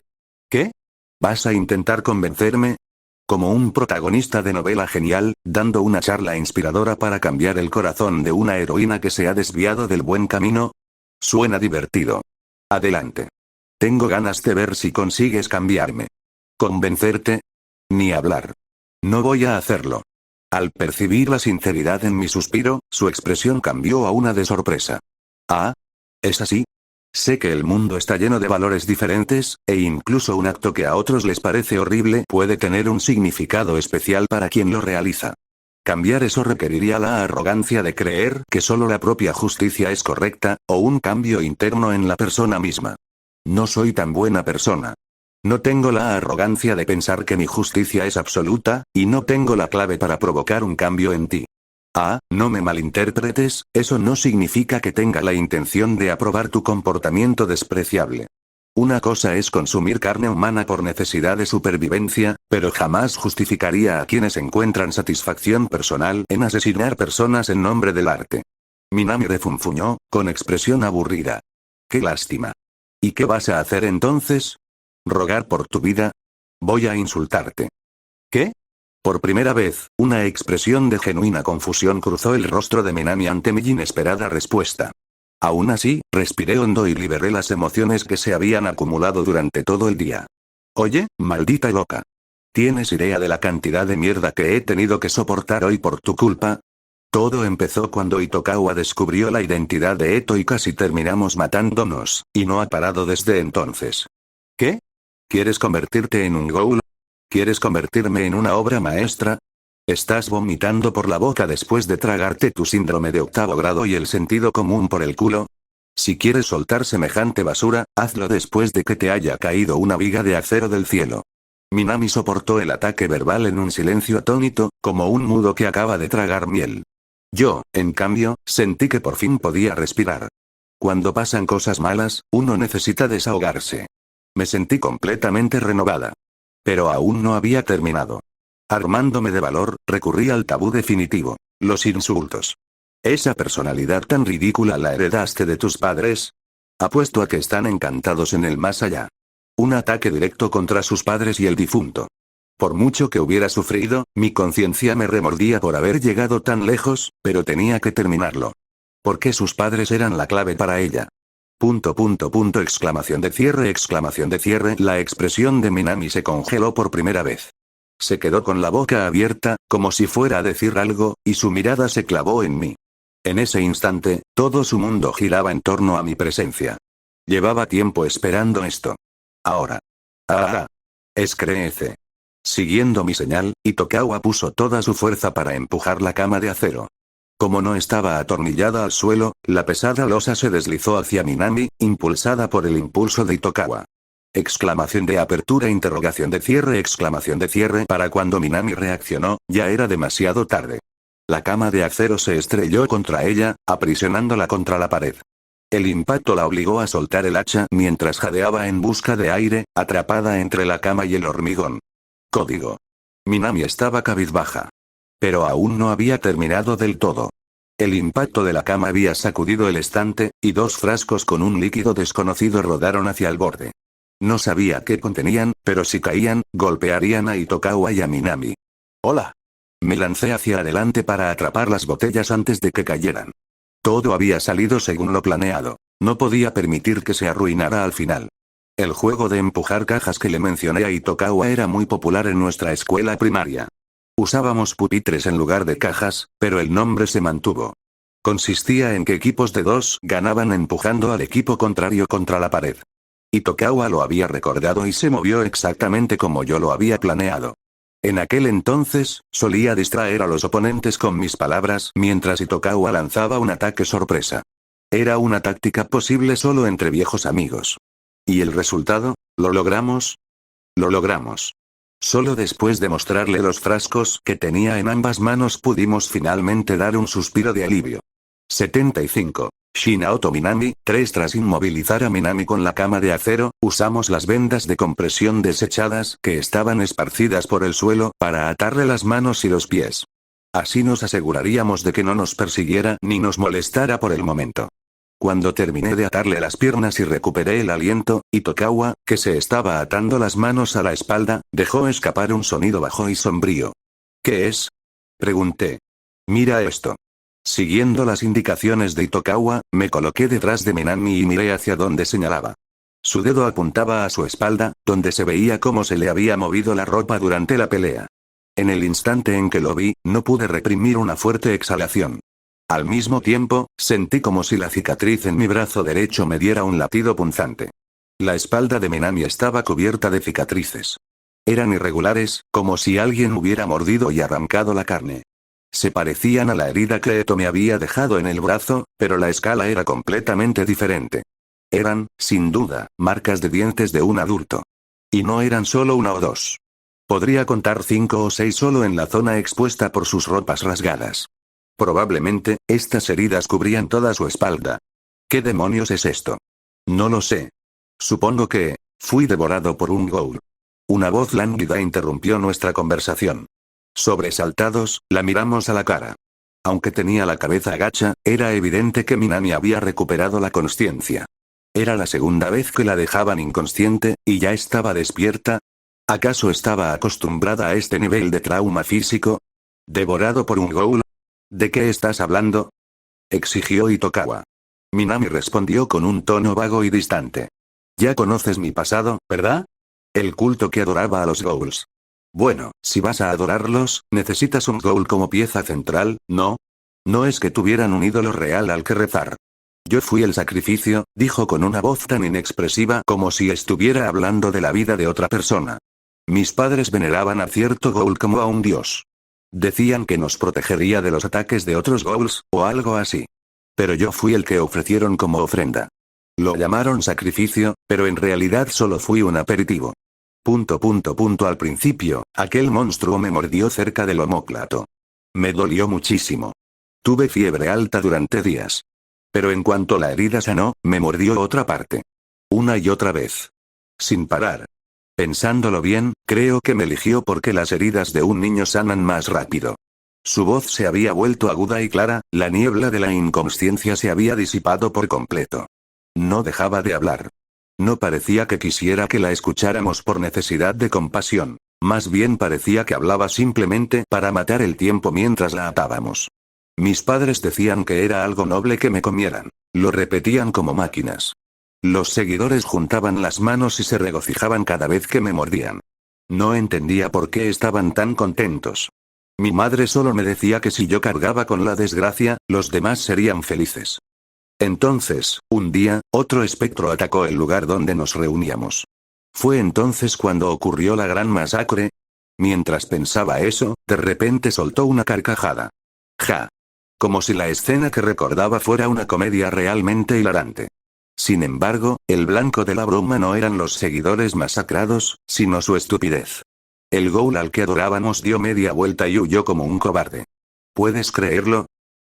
¿Qué? ¿Vas a intentar convencerme? Como un protagonista de novela genial, dando una charla inspiradora para cambiar el corazón de una heroína que se ha desviado del buen camino. Suena divertido. Adelante. Tengo ganas de ver si consigues cambiarme. ¿Convencerte? Ni hablar. No voy a hacerlo. Al percibir la sinceridad en mi suspiro, su expresión cambió a una de sorpresa. Ah, ¿es así? Sé que el mundo está lleno de valores diferentes, e incluso un acto que a otros les parece horrible puede tener un significado especial para quien lo realiza. Cambiar eso requeriría la arrogancia de creer que solo la propia justicia es correcta, o un cambio interno en la persona misma. No soy tan buena persona. No tengo la arrogancia de pensar que mi justicia es absoluta, y no tengo la clave para provocar un cambio en ti. Ah, no me malinterpretes, eso no significa que tenga la intención de aprobar tu comportamiento despreciable. Una cosa es consumir carne humana por necesidad de supervivencia, pero jamás justificaría a quienes encuentran satisfacción personal en asesinar personas en nombre del arte. Minami refunfuñó, con expresión aburrida. ¡Qué lástima! ¿Y qué vas a hacer entonces? ¿Rogar por tu vida? Voy a insultarte. ¿Qué? Por primera vez, una expresión de genuina confusión cruzó el rostro de Minami ante mi inesperada respuesta. Aún así, respiré hondo y liberé las emociones que se habían acumulado durante todo el día. Oye, maldita loca. ¿Tienes idea de la cantidad de mierda que he tenido que soportar hoy por tu culpa? Todo empezó cuando Itokawa descubrió la identidad de Eto y casi terminamos matándonos, y no ha parado desde entonces. ¿Qué? ¿Quieres convertirte en un ghoul? ¿Quieres convertirme en una obra maestra? ¿Estás vomitando por la boca después de tragarte tu síndrome de 8º grado y el sentido común por el culo? Si quieres soltar semejante basura, hazlo después de que te haya caído una viga de acero del cielo. Minami soportó el ataque verbal en un silencio atónito, como un mudo que acaba de tragar miel. Yo, en cambio, sentí que por fin podía respirar. Cuando pasan cosas malas, uno necesita desahogarse. Me sentí completamente renovada. Pero aún no había terminado. Armándome de valor, recurrí al tabú definitivo: los insultos. ¿Esa personalidad tan ridícula la heredaste de tus padres? Apuesto a que están encantados en el más allá. Un ataque directo contra sus padres y el difunto. Por mucho que hubiera sufrido, mi conciencia me remordía por haber llegado tan lejos, pero tenía que terminarlo. Porque sus padres eran la clave para ella. Exclamación de cierre. La expresión de Minami se congeló por primera vez. Se quedó con la boca abierta, como si fuera a decir algo, y su mirada se clavó en mí. En ese instante, todo su mundo giraba en torno a mi presencia. Llevaba tiempo esperando esto. Ahora. ¡Ah! Excreece. Siguiendo mi señal, Itokawa puso toda su fuerza para empujar la cama de acero. Como no estaba atornillada al suelo, la pesada losa se deslizó hacia Minami, impulsada por el impulso de Itokawa. Exclamación de apertura, exclamación de cierre. Para cuando Minami reaccionó, ya era demasiado tarde. La cama de acero se estrelló contra ella, aprisionándola contra la pared. El impacto la obligó a soltar el hacha mientras jadeaba en busca de aire, atrapada entre la cama y el hormigón. Código. Minami estaba cabizbaja. Pero aún no había terminado del todo. El impacto de la cama había sacudido el estante, y 2 frascos con un líquido desconocido rodaron hacia el borde. No sabía qué contenían, pero si caían, golpearían a Itokawa y a Minami. ¡Hola! Me lancé hacia adelante para atrapar las botellas antes de que cayeran. Todo había salido según lo planeado. No podía permitir que se arruinara al final. El juego de empujar cajas que le mencioné a Itokawa era muy popular en nuestra escuela primaria. Usábamos pupitres en lugar de cajas, pero el nombre se mantuvo. Consistía en que equipos de 2 ganaban empujando al equipo contrario contra la pared. Itokawa lo había recordado y se movió exactamente como yo lo había planeado. En aquel entonces, solía distraer a los oponentes con mis palabras mientras Itokawa lanzaba un ataque sorpresa. Era una táctica posible solo entre viejos amigos. ¿Y el resultado? ¿Lo logramos? Lo logramos. Solo después de mostrarle los frascos que tenía en ambas manos pudimos finalmente dar un suspiro de alivio. 75. Shinaoto Minami, 3. Tras inmovilizar a Minami con la cama de acero, usamos las vendas de compresión desechadas que estaban esparcidas por el suelo para atarle las manos y los pies. Así nos aseguraríamos de que no nos persiguiera ni nos molestara por el momento. Cuando terminé de atarle las piernas y recuperé el aliento, Itokawa, que se estaba atando las manos a la espalda, dejó escapar un sonido bajo y sombrío. ¿Qué es? Pregunté. Mira esto. Siguiendo las indicaciones de Itokawa, me coloqué detrás de Minami y miré hacia donde señalaba. Su dedo apuntaba a su espalda, donde se veía cómo se le había movido la ropa durante la pelea. En el instante en que lo vi, no pude reprimir una fuerte exhalación. Al mismo tiempo, sentí como si la cicatriz en mi brazo derecho me diera un latido punzante. La espalda de Minami estaba cubierta de cicatrices. Eran irregulares, como si alguien hubiera mordido y arrancado la carne. Se parecían a la herida que Eto me había dejado en el brazo, pero la escala era completamente diferente. Eran, sin duda, marcas de dientes de un adulto. Y no eran solo 1 o 2. Podría contar 5 o 6 solo en la zona expuesta por sus ropas rasgadas. Probablemente, estas heridas cubrían toda su espalda. ¿Qué demonios es esto? No lo sé. Supongo que fui devorado por un ghoul. Una voz lánguida interrumpió nuestra conversación. Sobresaltados, la miramos a la cara. Aunque tenía la cabeza agacha, era evidente que Minami había recuperado la consciencia. Era la segunda vez que la dejaban inconsciente, y ya estaba despierta. ¿Acaso estaba acostumbrada a este nivel de trauma físico? ¿Devorado por un ghoul? ¿De qué estás hablando?, exigió Itokawa. Minami respondió con un tono vago y distante. Ya conoces mi pasado, ¿verdad? El culto que adoraba a los ghouls. Bueno, si vas a adorarlos, necesitas un ghoul como pieza central, ¿no? No es que tuvieran un ídolo real al que rezar. Yo fui el sacrificio, dijo con una voz tan inexpresiva como si estuviera hablando de la vida de otra persona. Mis padres veneraban a cierto ghoul como a un dios. Decían que nos protegería de los ataques de otros ghouls, o algo así. Pero yo fui el que ofrecieron como ofrenda. Lo llamaron sacrificio, pero en realidad solo fui un aperitivo. Al principio, aquel monstruo me mordió cerca del omóplato. Me dolió muchísimo. Tuve fiebre alta durante días. Pero en cuanto la herida sanó, me mordió otra parte. Una y otra vez. Sin parar. Pensándolo bien, creo que me eligió porque las heridas de un niño sanan más rápido. Su voz se había vuelto aguda y clara, la niebla de la inconsciencia se había disipado por completo. No dejaba de hablar. No parecía que quisiera que la escucháramos por necesidad de compasión. Más bien parecía que hablaba simplemente para matar el tiempo mientras la atábamos. Mis padres decían que era algo noble que me comieran. Lo repetían como máquinas. Los seguidores juntaban las manos y se regocijaban cada vez que me mordían. No entendía por qué estaban tan contentos. Mi madre solo me decía que si yo cargaba con la desgracia, los demás serían felices. Entonces, un día, otro espectro atacó el lugar donde nos reuníamos. Fue entonces cuando ocurrió la gran masacre. Mientras pensaba eso, de repente soltó una carcajada. Ja. Como si la escena que recordaba fuera una comedia realmente hilarante. Sin embargo, el blanco de la broma no eran los seguidores masacrados, sino su estupidez. El ghoul al que adorábamos dio media vuelta y huyó como un cobarde. ¿Puedes creerlo?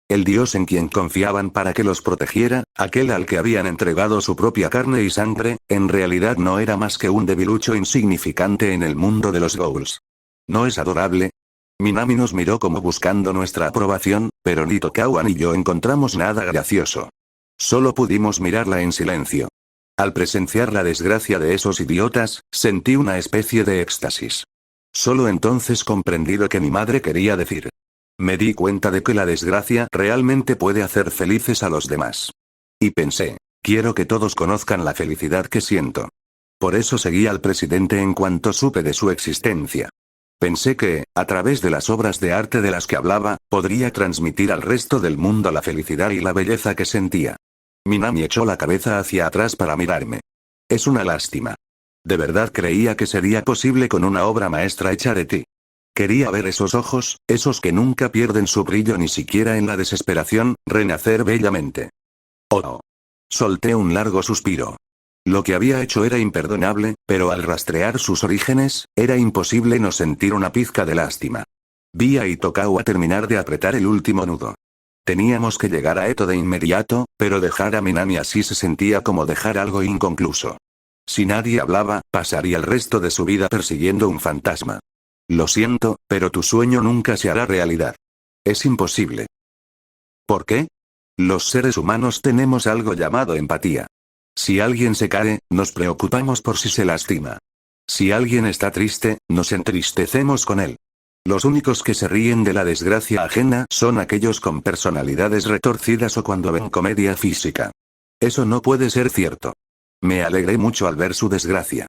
El dios en quien confiaban para que los protegiera, aquel al que habían entregado su propia carne y sangre, en realidad no era más que un debilucho insignificante en el mundo de los ghouls. ¿No es adorable? Minami nos miró como buscando nuestra aprobación, pero ni Itokawa ni yo encontramos nada gracioso. Solo pudimos mirarla en silencio. Al presenciar la desgracia de esos idiotas, sentí una especie de éxtasis. Solo entonces comprendí lo que mi madre quería decir. Me di cuenta de que la desgracia realmente puede hacer felices a los demás. Y pensé, quiero que todos conozcan la felicidad que siento. Por eso seguí al presidente en cuanto supe de su existencia. Pensé que, a través de las obras de arte de las que hablaba, podría transmitir al resto del mundo la felicidad y la belleza que sentía. Minami echó la cabeza hacia atrás para mirarme. Es una lástima. De verdad creía que sería posible con una obra maestra hecha de ti. Quería ver esos ojos, esos que nunca pierden su brillo ni siquiera en la desesperación, renacer bellamente. Oh. Solté un largo suspiro. Lo que había hecho era imperdonable, pero al rastrear sus orígenes, era imposible no sentir una pizca de lástima. Vi a Itokawa terminar de apretar el último nudo. Teníamos que llegar a Eto de inmediato, pero dejar a Minami así se sentía como dejar algo inconcluso. Si nadie hablaba, pasaría el resto de su vida persiguiendo un fantasma. Lo siento, pero tu sueño nunca se hará realidad. Es imposible. ¿Por qué? Los seres humanos tenemos algo llamado empatía. Si alguien se cae, nos preocupamos por si se lastima. Si alguien está triste, nos entristecemos con él. Los únicos que se ríen de la desgracia ajena son aquellos con personalidades retorcidas o cuando ven comedia física. Eso no puede ser cierto. Me alegré mucho al ver su desgracia.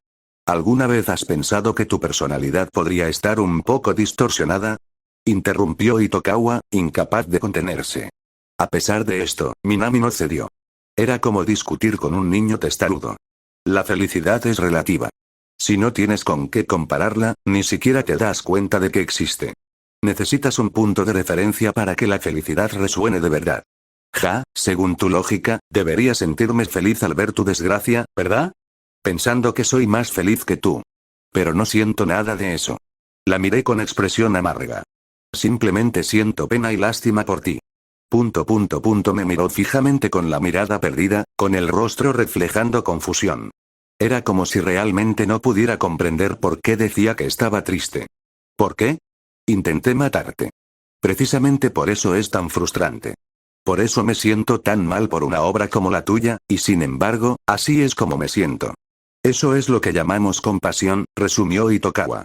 ¿Alguna vez has pensado que tu personalidad podría estar un poco distorsionada? Interrumpió Itokawa, incapaz de contenerse. A pesar de esto, Minami no cedió. Era como discutir con un niño testarudo. La felicidad es relativa. Si no tienes con qué compararla, ni siquiera te das cuenta de que existe. Necesitas un punto de referencia para que la felicidad resuene de verdad. Ja, según tu lógica, debería sentirme feliz al ver tu desgracia, ¿verdad? Pensando que soy más feliz que tú. Pero no siento nada de eso. La miré con expresión amarga. Simplemente siento pena y lástima por ti. Me miró fijamente con la mirada perdida, con el rostro reflejando confusión. Era como si realmente no pudiera comprender por qué decía que estaba triste. ¿Por qué? Intenté matarte. Precisamente por eso es tan frustrante. Por eso me siento tan mal por una obra como la tuya, y sin embargo, así es como me siento. Eso es lo que llamamos compasión, resumió Itokawa.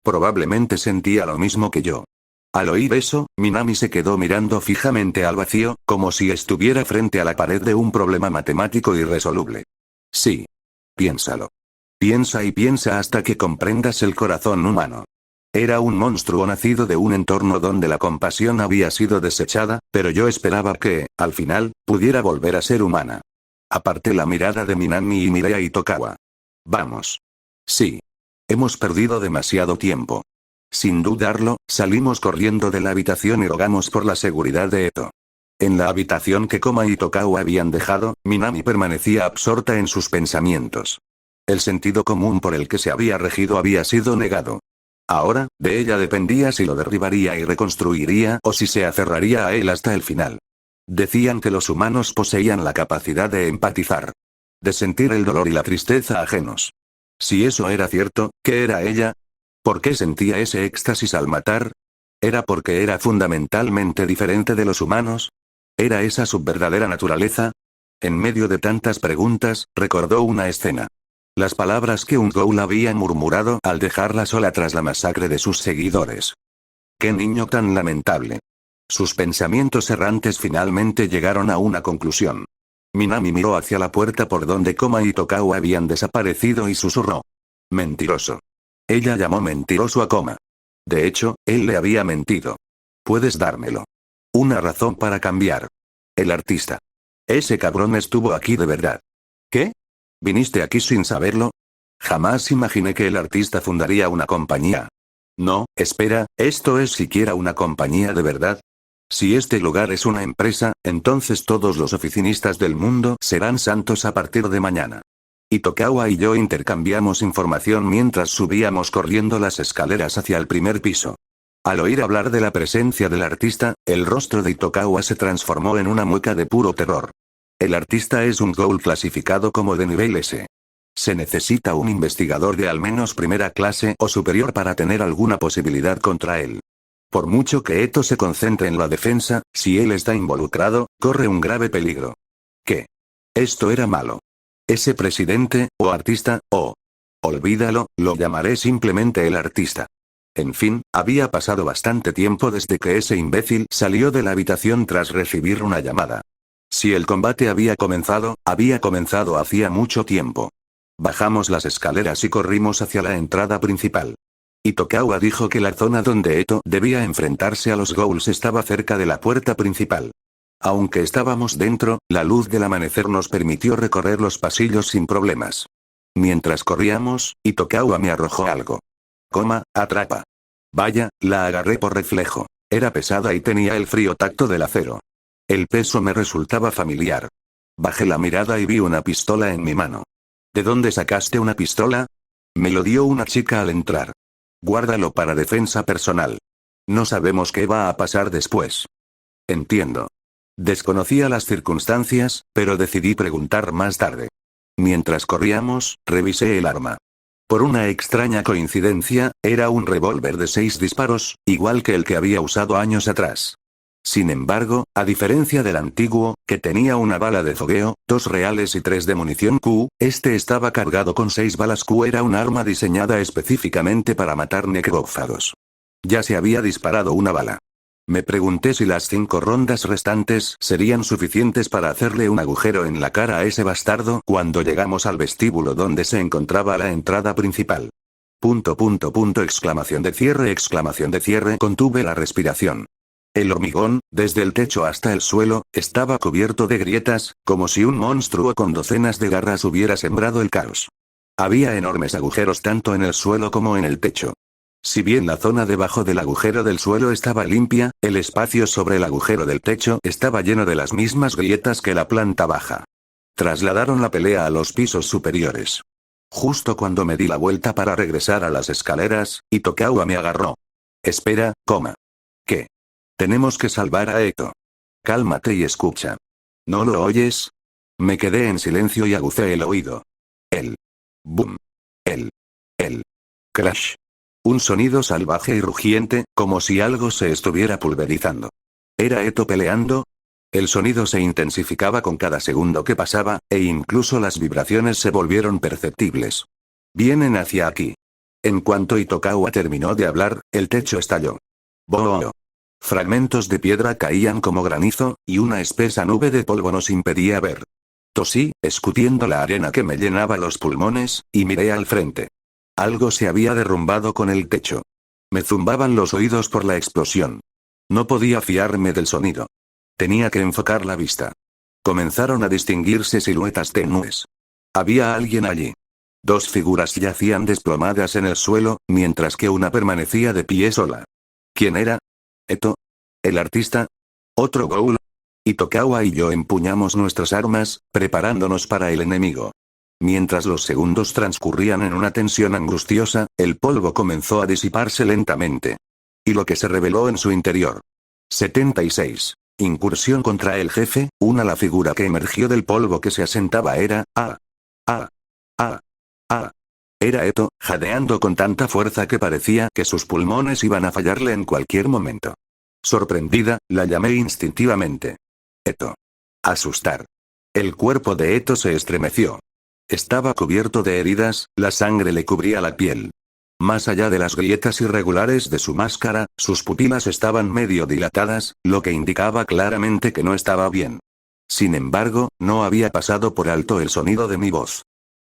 Probablemente sentía lo mismo que yo. Al oír eso, Minami se quedó mirando fijamente al vacío, como si estuviera frente a la pared de un problema matemático irresoluble. Sí. Piénsalo. Piensa y piensa hasta que comprendas el corazón humano. Era un monstruo nacido de un entorno donde la compasión había sido desechada, pero yo esperaba que, al final, pudiera volver a ser humana. Aparté la mirada de Minami y miré a Itokawa. Vamos. Sí. Hemos perdido demasiado tiempo. Sin dudarlo, salimos corriendo de la habitación y rogamos por la seguridad de Eto. En la habitación que Koma y Tokawa habían dejado, Minami permanecía absorta en sus pensamientos. El sentido común por el que se había regido había sido negado. Ahora, de ella dependía si lo derribaría y reconstruiría o si se aferraría a él hasta el final. Decían que los humanos poseían la capacidad de empatizar. De sentir el dolor y la tristeza ajenos. Si eso era cierto, ¿qué era ella? ¿Por qué sentía ese éxtasis al matar? ¿Era porque era fundamentalmente diferente de los humanos? ¿Era esa su verdadera naturaleza? En medio de tantas preguntas, recordó una escena. Las palabras que un ghoul había murmurado al dejarla sola tras la masacre de sus seguidores. ¡Qué niño tan lamentable! Sus pensamientos errantes finalmente llegaron a una conclusión. Minami miró hacia la puerta por donde Koma y Tokawa habían desaparecido y susurró. Mentiroso. Ella llamó mentiroso a Koma. De hecho, él le había mentido. Puedes dármelo. Una razón para cambiar. El artista. Ese cabrón estuvo aquí de verdad. ¿Qué? ¿Viniste aquí sin saberlo? Jamás imaginé que el artista fundaría una compañía. No, espera, ¿esto es siquiera una compañía de verdad? Si este lugar es una empresa, entonces todos los oficinistas del mundo serán santos a partir de mañana. Itokawa y yo intercambiamos información mientras subíamos corriendo las escaleras hacia el primer piso. Al oír hablar de la presencia del artista, el rostro de Itokawa se transformó en una mueca de puro terror. El artista es un ghoul clasificado como de nivel S. Se necesita un investigador de al menos primera clase o superior para tener alguna posibilidad contra él. Por mucho que Eto se concentre en la defensa, si él está involucrado, corre un grave peligro. ¿Qué? Esto era malo. Ese presidente, o artista, o... Olvídalo, lo llamaré simplemente el artista. En fin, había pasado bastante tiempo desde que ese imbécil salió de la habitación tras recibir una llamada. Si el combate había comenzado hacía mucho tiempo. Bajamos las escaleras y corrimos hacia la entrada principal. Itokawa dijo que la zona donde Eto debía enfrentarse a los ghouls estaba cerca de la puerta principal. Aunque estábamos dentro, la luz del amanecer nos permitió recorrer los pasillos sin problemas. Mientras corríamos, Itokawa me arrojó algo. Koma, atrapa. Vaya, la agarré por reflejo. Era pesada y tenía el frío tacto del acero. El peso me resultaba familiar. Bajé la mirada y vi una pistola en mi mano. ¿De dónde sacaste una pistola? Me lo dio una chica al entrar. Guárdalo para defensa personal. No sabemos qué va a pasar después. Entiendo. Desconocía las circunstancias, pero decidí preguntar más tarde. Mientras corríamos, revisé el arma. Por una extraña coincidencia, era un revólver de 6 disparos, igual que el que había usado años atrás. Sin embargo, a diferencia del antiguo, que tenía una bala de fogueo, 2 reales y 3 de munición Q, este estaba cargado con 6 balas Q. Era un arma diseñada específicamente para matar necrófagos. Ya se había disparado una bala. Me pregunté si las 5 rondas restantes serían suficientes para hacerle un agujero en la cara a ese bastardo cuando llegamos al vestíbulo donde se encontraba la entrada principal. Exclamación de cierre, contuve la respiración. El hormigón, desde el techo hasta el suelo, estaba cubierto de grietas, como si un monstruo con docenas de garras hubiera sembrado el caos. Había enormes agujeros tanto en el suelo como en el techo. Si bien la zona debajo del agujero del suelo estaba limpia, el espacio sobre el agujero del techo estaba lleno de las mismas grietas que la planta baja. Trasladaron la pelea a los pisos superiores. Justo cuando me di la vuelta para regresar a las escaleras, Itokawa me agarró. Espera, Koma. ¿Qué? Tenemos que salvar a Eto. Cálmate y escucha. ¿No lo oyes? Me quedé en silencio y agucé el oído. Él. Boom. El crash. Un sonido salvaje y rugiente, como si algo se estuviera pulverizando. ¿Era Eto peleando? El sonido se intensificaba con cada segundo que pasaba, e incluso las vibraciones se volvieron perceptibles. Vienen hacia aquí. En cuanto Itokawa terminó de hablar, el techo estalló. ¡Boom! Fragmentos de piedra caían como granizo, y una espesa nube de polvo nos impedía ver. Tosí, escupiendo la arena que me llenaba los pulmones, y miré al frente. Algo se había derrumbado con el techo. Me zumbaban los oídos por la explosión. No podía fiarme del sonido. Tenía que enfocar la vista. Comenzaron a distinguirse siluetas tenues. Había alguien allí. 2 figuras yacían desplomadas en el suelo, mientras que una permanecía de pie sola. ¿Quién era? ¿Eto? ¿El artista? ¿Otro ghoul? Itokawa y yo empuñamos nuestras armas, preparándonos para el enemigo. Mientras los segundos transcurrían en una tensión angustiosa, el polvo comenzó a disiparse lentamente. Y lo que se reveló en su interior. 76. Incursión contra el jefe, la figura que emergió del polvo que se asentaba era, Era Eto, jadeando con tanta fuerza que parecía que sus pulmones iban a fallarle en cualquier momento. Sorprendida, la llamé instintivamente. Eto. Asustar. El cuerpo de Eto se estremeció. Estaba cubierto de heridas, la sangre le cubría la piel. Más allá de las grietas irregulares de su máscara, sus pupilas estaban medio dilatadas, lo que indicaba claramente que no estaba bien. Sin embargo, no había pasado por alto el sonido de mi voz.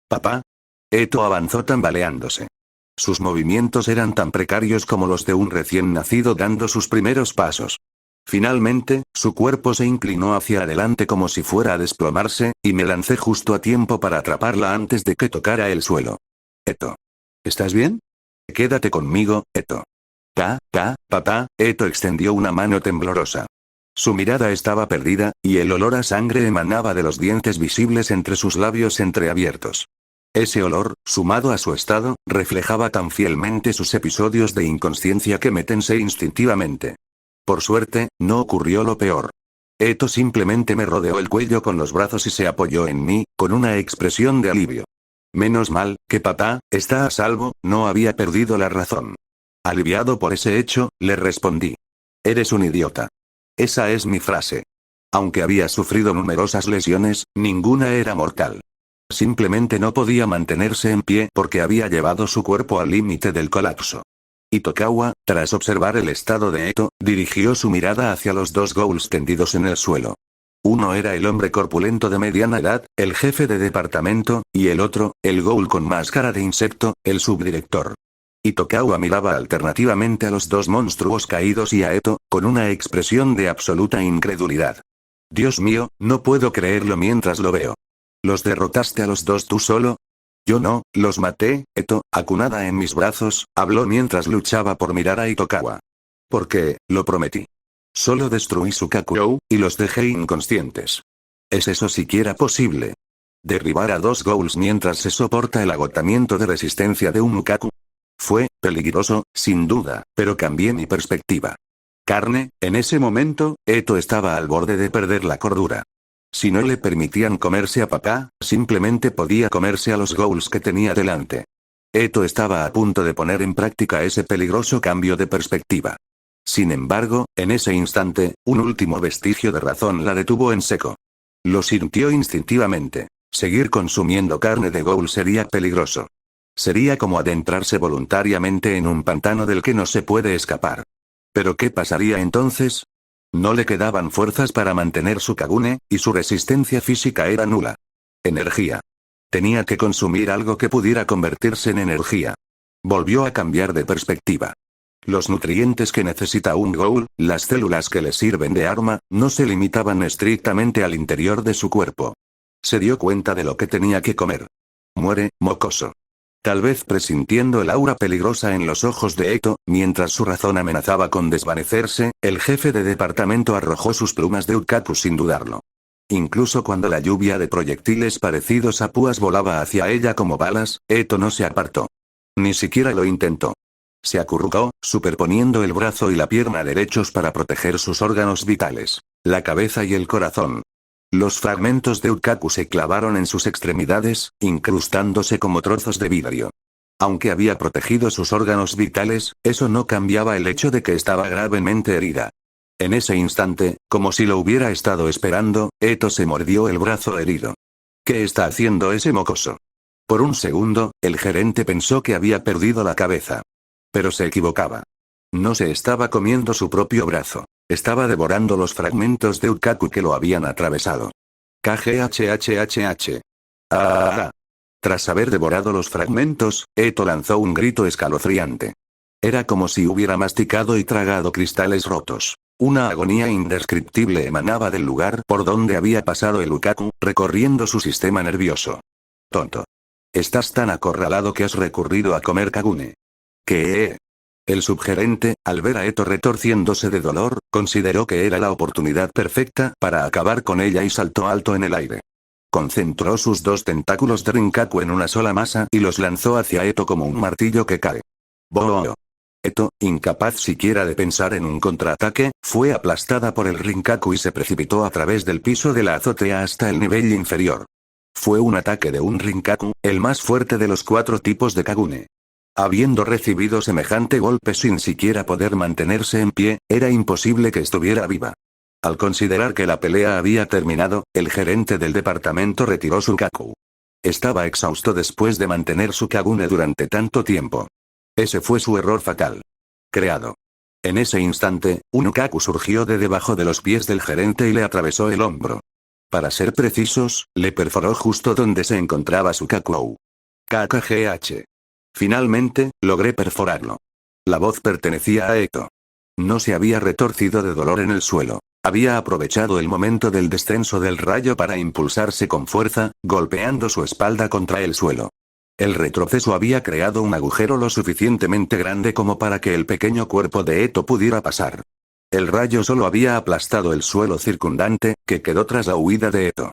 «Papá». Eto avanzó tambaleándose. Sus movimientos eran tan precarios como los de un recién nacido dando sus primeros pasos. Finalmente, su cuerpo se inclinó hacia adelante como si fuera a desplomarse, y me lancé justo a tiempo para atraparla antes de que tocara el suelo. «Eto. ¿Estás bien? Quédate conmigo, Eto». Papá». Eto extendió una mano temblorosa. Su mirada estaba perdida, y el olor a sangre emanaba de los dientes visibles entre sus labios entreabiertos. Ese olor, sumado a su estado, reflejaba tan fielmente sus episodios de inconsciencia que me tensé instintivamente. Por suerte, no ocurrió lo peor. Eto simplemente me rodeó el cuello con los brazos y se apoyó en mí, con una expresión de alivio. Menos mal, que papá, está a salvo, no había perdido la razón. Aliviado por ese hecho, le respondí. Eres un idiota. Esa es mi frase. Aunque había sufrido numerosas lesiones, ninguna era mortal. Simplemente no podía mantenerse en pie porque había llevado su cuerpo al límite del colapso. Itokawa, tras observar el estado de Eto, dirigió su mirada hacia los 2 ghouls tendidos en el suelo. Uno era el hombre corpulento de mediana edad, el jefe de departamento, y el otro, el ghoul con máscara de insecto, el subdirector. Itokawa miraba alternativamente a los 2 monstruos caídos y a Eto, con una expresión de absoluta incredulidad. Dios mío, no puedo creerlo mientras lo veo. ¿Los derrotaste a los 2 tú solo? Yo no, los maté. Eto, acunada en mis brazos, habló mientras luchaba por mirar a Itokawa. Porque, lo prometí. Solo destruí su Kakurou, y los dejé inconscientes. ¿Es eso siquiera posible? ¿Derribar a 2 ghouls mientras se soporta el agotamiento de resistencia de un Mukaku? Fue peligroso, sin duda, pero cambié mi perspectiva. Carne, en ese momento, Eto estaba al borde de perder la cordura. Si no le permitían comerse a papá, simplemente podía comerse a los ghouls que tenía delante. Eto estaba a punto de poner en práctica ese peligroso cambio de perspectiva. Sin embargo, en ese instante, un último vestigio de razón la detuvo en seco. Lo sintió instintivamente. Seguir consumiendo carne de ghoul sería peligroso. Sería como adentrarse voluntariamente en un pantano del que no se puede escapar. ¿Pero qué pasaría entonces? No le quedaban fuerzas para mantener su Kagune, y su resistencia física era nula. Energía. Tenía que consumir algo que pudiera convertirse en energía. Volvió a cambiar de perspectiva. Los nutrientes que necesita un ghoul, las células que le sirven de arma, no se limitaban estrictamente al interior de su cuerpo. Se dio cuenta de lo que tenía que comer. Muere, mocoso. Tal vez presintiendo el aura peligrosa en los ojos de Eto, mientras su razón amenazaba con desvanecerse, el jefe de departamento arrojó sus plumas de Ukaku sin dudarlo. Incluso cuando la lluvia de proyectiles parecidos a púas volaba hacia ella como balas, Eto no se apartó. Ni siquiera lo intentó. Se acurrucó, superponiendo el brazo y la pierna derechos para proteger sus órganos vitales, la cabeza y el corazón. Los fragmentos de Ukkaku se clavaron en sus extremidades, incrustándose como trozos de vidrio. Aunque había protegido sus órganos vitales, eso no cambiaba el hecho de que estaba gravemente herida. En ese instante, como si lo hubiera estado esperando, Eto se mordió el brazo herido. ¿Qué está haciendo ese mocoso? Por un segundo, el gerente pensó que había perdido la cabeza. Pero se equivocaba. No se estaba comiendo su propio brazo. Estaba devorando los fragmentos de Ukkaku que lo habían atravesado. KGHHHH. ¡Ah! Tras haber devorado los fragmentos, Eto lanzó un grito escalofriante. Era como si hubiera masticado y tragado cristales rotos. Una agonía indescriptible emanaba del lugar por donde había pasado el Ukkaku, recorriendo su sistema nervioso. Tonto. Estás tan acorralado que has recurrido a comer Kagune. ¿Qué? El subgerente, al ver a Eto retorciéndose de dolor, consideró que era la oportunidad perfecta para acabar con ella y saltó alto en el aire. Concentró sus dos tentáculos de Rinkaku en una sola masa y los lanzó hacia Eto como un martillo que cae. ¡Boo! Eto, incapaz siquiera de pensar en un contraataque, fue aplastada por el Rinkaku y se precipitó a través del piso de la azotea hasta el nivel inferior. Fue un ataque de un Rinkaku, el más fuerte de los 4 tipos de Kagune. Habiendo recibido semejante golpe sin siquiera poder mantenerse en pie, era imposible que estuviera viva. Al considerar que la pelea había terminado, el gerente del departamento retiró su Kaku. Estaba exhausto después de mantener su Kagune durante tanto tiempo. Ese fue su error fatal. Creado. En ese instante, un Kaku surgió de debajo de los pies del gerente y le atravesó el hombro. Para ser precisos, le perforó justo donde se encontraba su Kaku. KKGH. Finalmente, logré perforarlo. La voz pertenecía a Eto. No se había retorcido de dolor en el suelo. Había aprovechado el momento del descenso del rayo para impulsarse con fuerza, golpeando su espalda contra el suelo. El retroceso había creado un agujero lo suficientemente grande como para que el pequeño cuerpo de Eto pudiera pasar. El rayo solo había aplastado el suelo circundante, que quedó tras la huida de Eto.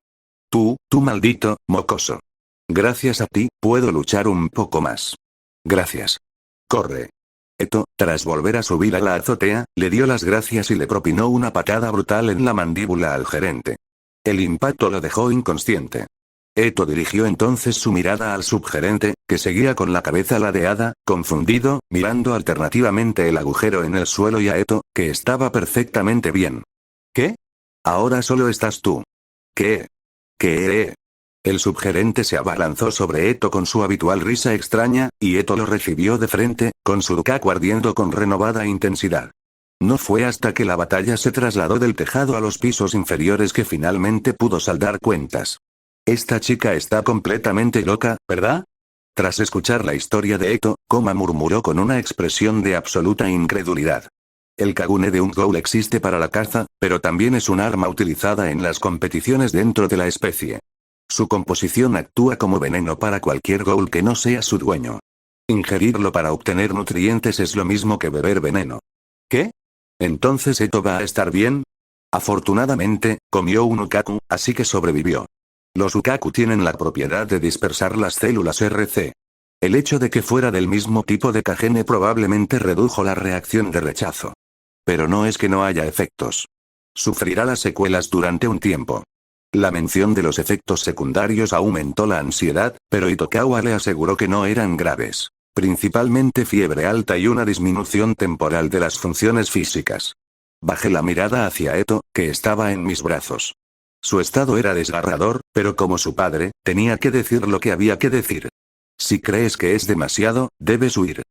Tú maldito, mocoso. Gracias a ti, puedo luchar un poco más. Gracias. Corre. Eto, tras volver a subir a la azotea, le dio las gracias y le propinó una patada brutal en la mandíbula al gerente. El impacto lo dejó inconsciente. Eto dirigió entonces su mirada al subgerente, que seguía con la cabeza ladeada, confundido, mirando alternativamente el agujero en el suelo y a Eto, que estaba perfectamente bien. ¿Qué? Ahora solo estás tú. ¿Qué? ¿Qué? El subgerente se abalanzó sobre Eto con su habitual risa extraña, y Eto lo recibió de frente, con su Kaku ardiendo con renovada intensidad. No fue hasta que la batalla se trasladó del tejado a los pisos inferiores que finalmente pudo saldar cuentas. Esta chica está completamente loca, ¿verdad? Tras escuchar la historia de Eto, Koma murmuró con una expresión de absoluta incredulidad. El Kagune de un ghoul existe para la caza, pero también es un arma utilizada en las competiciones dentro de la especie. Su composición actúa como veneno para cualquier ghoul que no sea su dueño. Ingerirlo para obtener nutrientes es lo mismo que beber veneno. ¿Qué? ¿Entonces Eto va a estar bien? Afortunadamente, comió un Ukkaku, así que sobrevivió. Los Ukkaku tienen la propiedad de dispersar las células RC. El hecho de que fuera del mismo tipo de Kagene probablemente redujo la reacción de rechazo. Pero no es que no haya efectos. Sufrirá las secuelas durante un tiempo. La mención de los efectos secundarios aumentó la ansiedad, pero Itokawa le aseguró que no eran graves. Principalmente fiebre alta y una disminución temporal de las funciones físicas. Bajé la mirada hacia Eto, que estaba en mis brazos. Su estado era desgarrador, pero como su padre, tenía que decir lo que había que decir. Si crees que es demasiado, debes huir.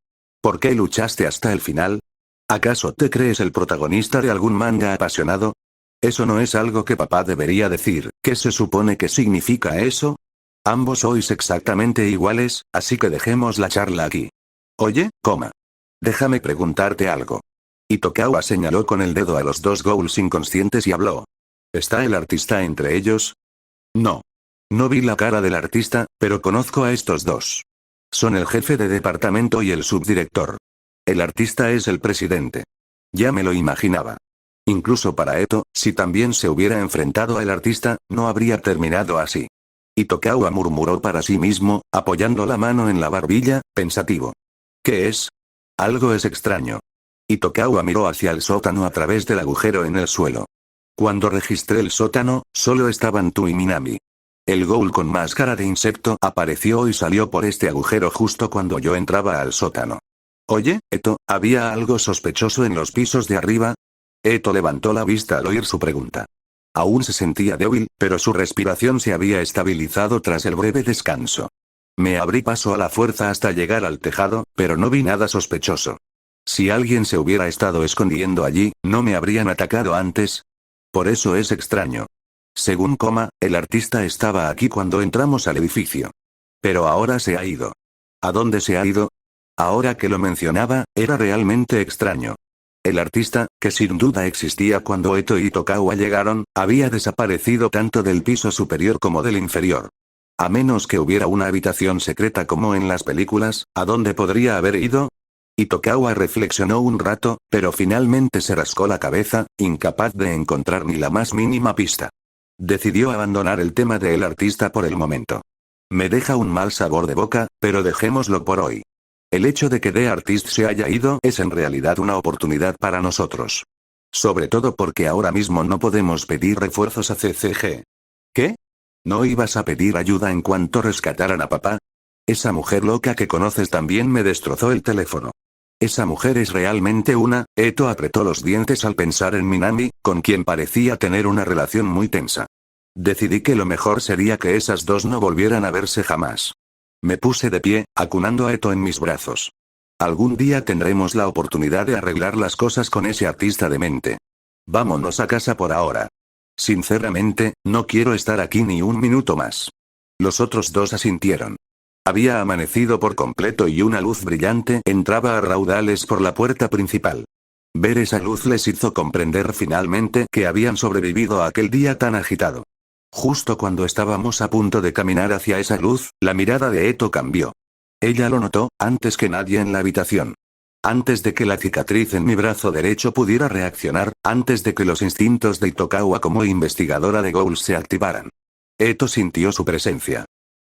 ¿Por qué luchaste hasta el final? ¿Acaso te crees el protagonista de algún manga apasionado? Eso no es algo que papá debería decir. ¿Qué se supone que significa eso? Ambos sois exactamente iguales, así que dejemos la charla aquí. Oye, Koma. Déjame preguntarte algo. Itokawa señaló con el dedo a los dos ghouls inconscientes y habló. ¿Está el artista entre ellos? No. No vi la cara del artista, pero conozco a estos dos. Son el jefe de departamento y el subdirector. El artista es el presidente. Ya me lo imaginaba. Incluso para Eto, si también se hubiera enfrentado al artista, no habría terminado así. Itokawa murmuró para sí mismo, apoyando la mano en la barbilla, pensativo. ¿Qué es? Algo es extraño. Itokawa miró hacia el sótano a través del agujero en el suelo. Cuando registré el sótano, solo estaban tú y Minami. El ghoul con máscara de insecto apareció y salió por este agujero justo cuando yo entraba al sótano. Oye, Eto, ¿había algo sospechoso en los pisos de arriba? Eto levantó la vista al oír su pregunta. Aún se sentía débil, pero su respiración se había estabilizado tras el breve descanso. Me abrí paso a la fuerza hasta llegar al tejado, pero no vi nada sospechoso. Si alguien se hubiera estado escondiendo allí, ¿no me habrían atacado antes? Por eso es extraño. Según el artista estaba aquí cuando entramos al edificio. Pero ahora se ha ido. ¿A dónde se ha ido? Ahora que lo mencionaba, era realmente extraño. El artista, que sin duda existía cuando Eto y Tokawa llegaron, había desaparecido tanto del piso superior como del inferior. A menos que hubiera una habitación secreta como en las películas, ¿a dónde podría haber ido? Y Tokawa reflexionó un rato, pero finalmente se rascó la cabeza, incapaz de encontrar ni la más mínima pista. Decidió abandonar el tema del artista por el momento. Me deja un mal sabor de boca, pero dejémoslo por hoy. El hecho de que The Artist se haya ido es en realidad una oportunidad para nosotros. Sobre todo porque ahora mismo no podemos pedir refuerzos a CCG. ¿Qué? ¿No ibas a pedir ayuda en cuanto rescataran a papá? Esa mujer loca que conoces también me destrozó el teléfono. Esa mujer es realmente una. Eto apretó los dientes al pensar en Minami, con quien parecía tener una relación muy tensa. Decidí que lo mejor sería que esas dos no volvieran a verse jamás. Me puse de pie, acunando a Eto en mis brazos. Algún día tendremos la oportunidad de arreglar las cosas con ese artista demente. Vámonos a casa por ahora. Sinceramente, no quiero estar aquí ni un minuto más. Los otros dos asintieron. Había amanecido por completo y una luz brillante entraba a raudales por la puerta principal. Ver esa luz les hizo comprender finalmente que habían sobrevivido a aquel día tan agitado. Justo cuando estábamos a punto de caminar hacia esa luz, la mirada de Eto cambió. Ella lo notó, antes que nadie en la habitación. Antes de que la cicatriz en mi brazo derecho pudiera reaccionar, antes de que los instintos de Tokawa como investigadora de ghouls se activaran. Eto sintió su presencia.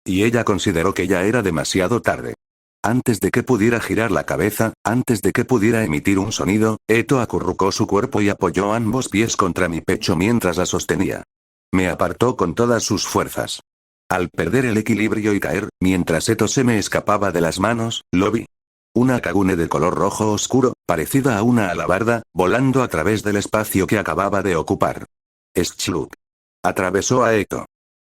Y ella consideró que ya era demasiado tarde. Antes de que pudiera girar la cabeza, antes de que pudiera emitir un sonido, Eto acurrucó su cuerpo y apoyó ambos pies contra mi pecho mientras la sostenía. Me apartó con todas sus fuerzas. Al perder el equilibrio y caer, mientras Eto se me escapaba de las manos, lo vi. Una Kagune de color rojo oscuro, parecida a una alabarda, volando a través del espacio que acababa de ocupar. Schluck. Atravesó a Eto.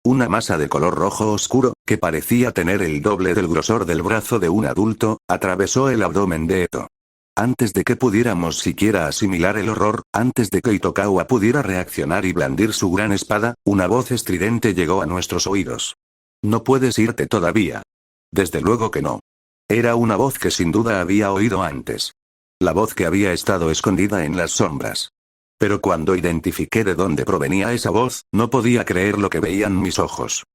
Una masa de color rojo oscuro, que parecía tener el doble del grosor del brazo de un adulto, atravesó el abdomen de Eto. Antes de que pudiéramos siquiera asimilar el horror, antes de que Itokawa pudiera reaccionar y blandir su gran espada, una voz estridente llegó a nuestros oídos. No puedes irte todavía. Desde luego que no. Era una voz que sin duda había oído antes. La voz que había estado escondida en las sombras. Pero cuando identifiqué de dónde provenía esa voz, no podía creer lo que veían mis ojos.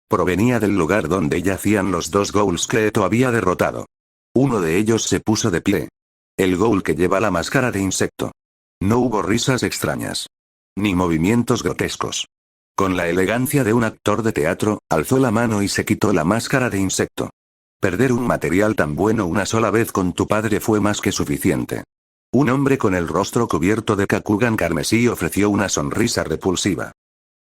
Provenía del lugar donde yacían los dos ghouls que Eto había derrotado. Uno de ellos se puso de pie. El ghoul que lleva la máscara de insecto. No hubo risas extrañas. Ni movimientos grotescos. Con la elegancia de un actor de teatro, alzó la mano y se quitó la máscara de insecto. Perder un material tan bueno una sola vez con tu padre fue más que suficiente. Un hombre con el rostro cubierto de Kakugan carmesí ofreció una sonrisa repulsiva.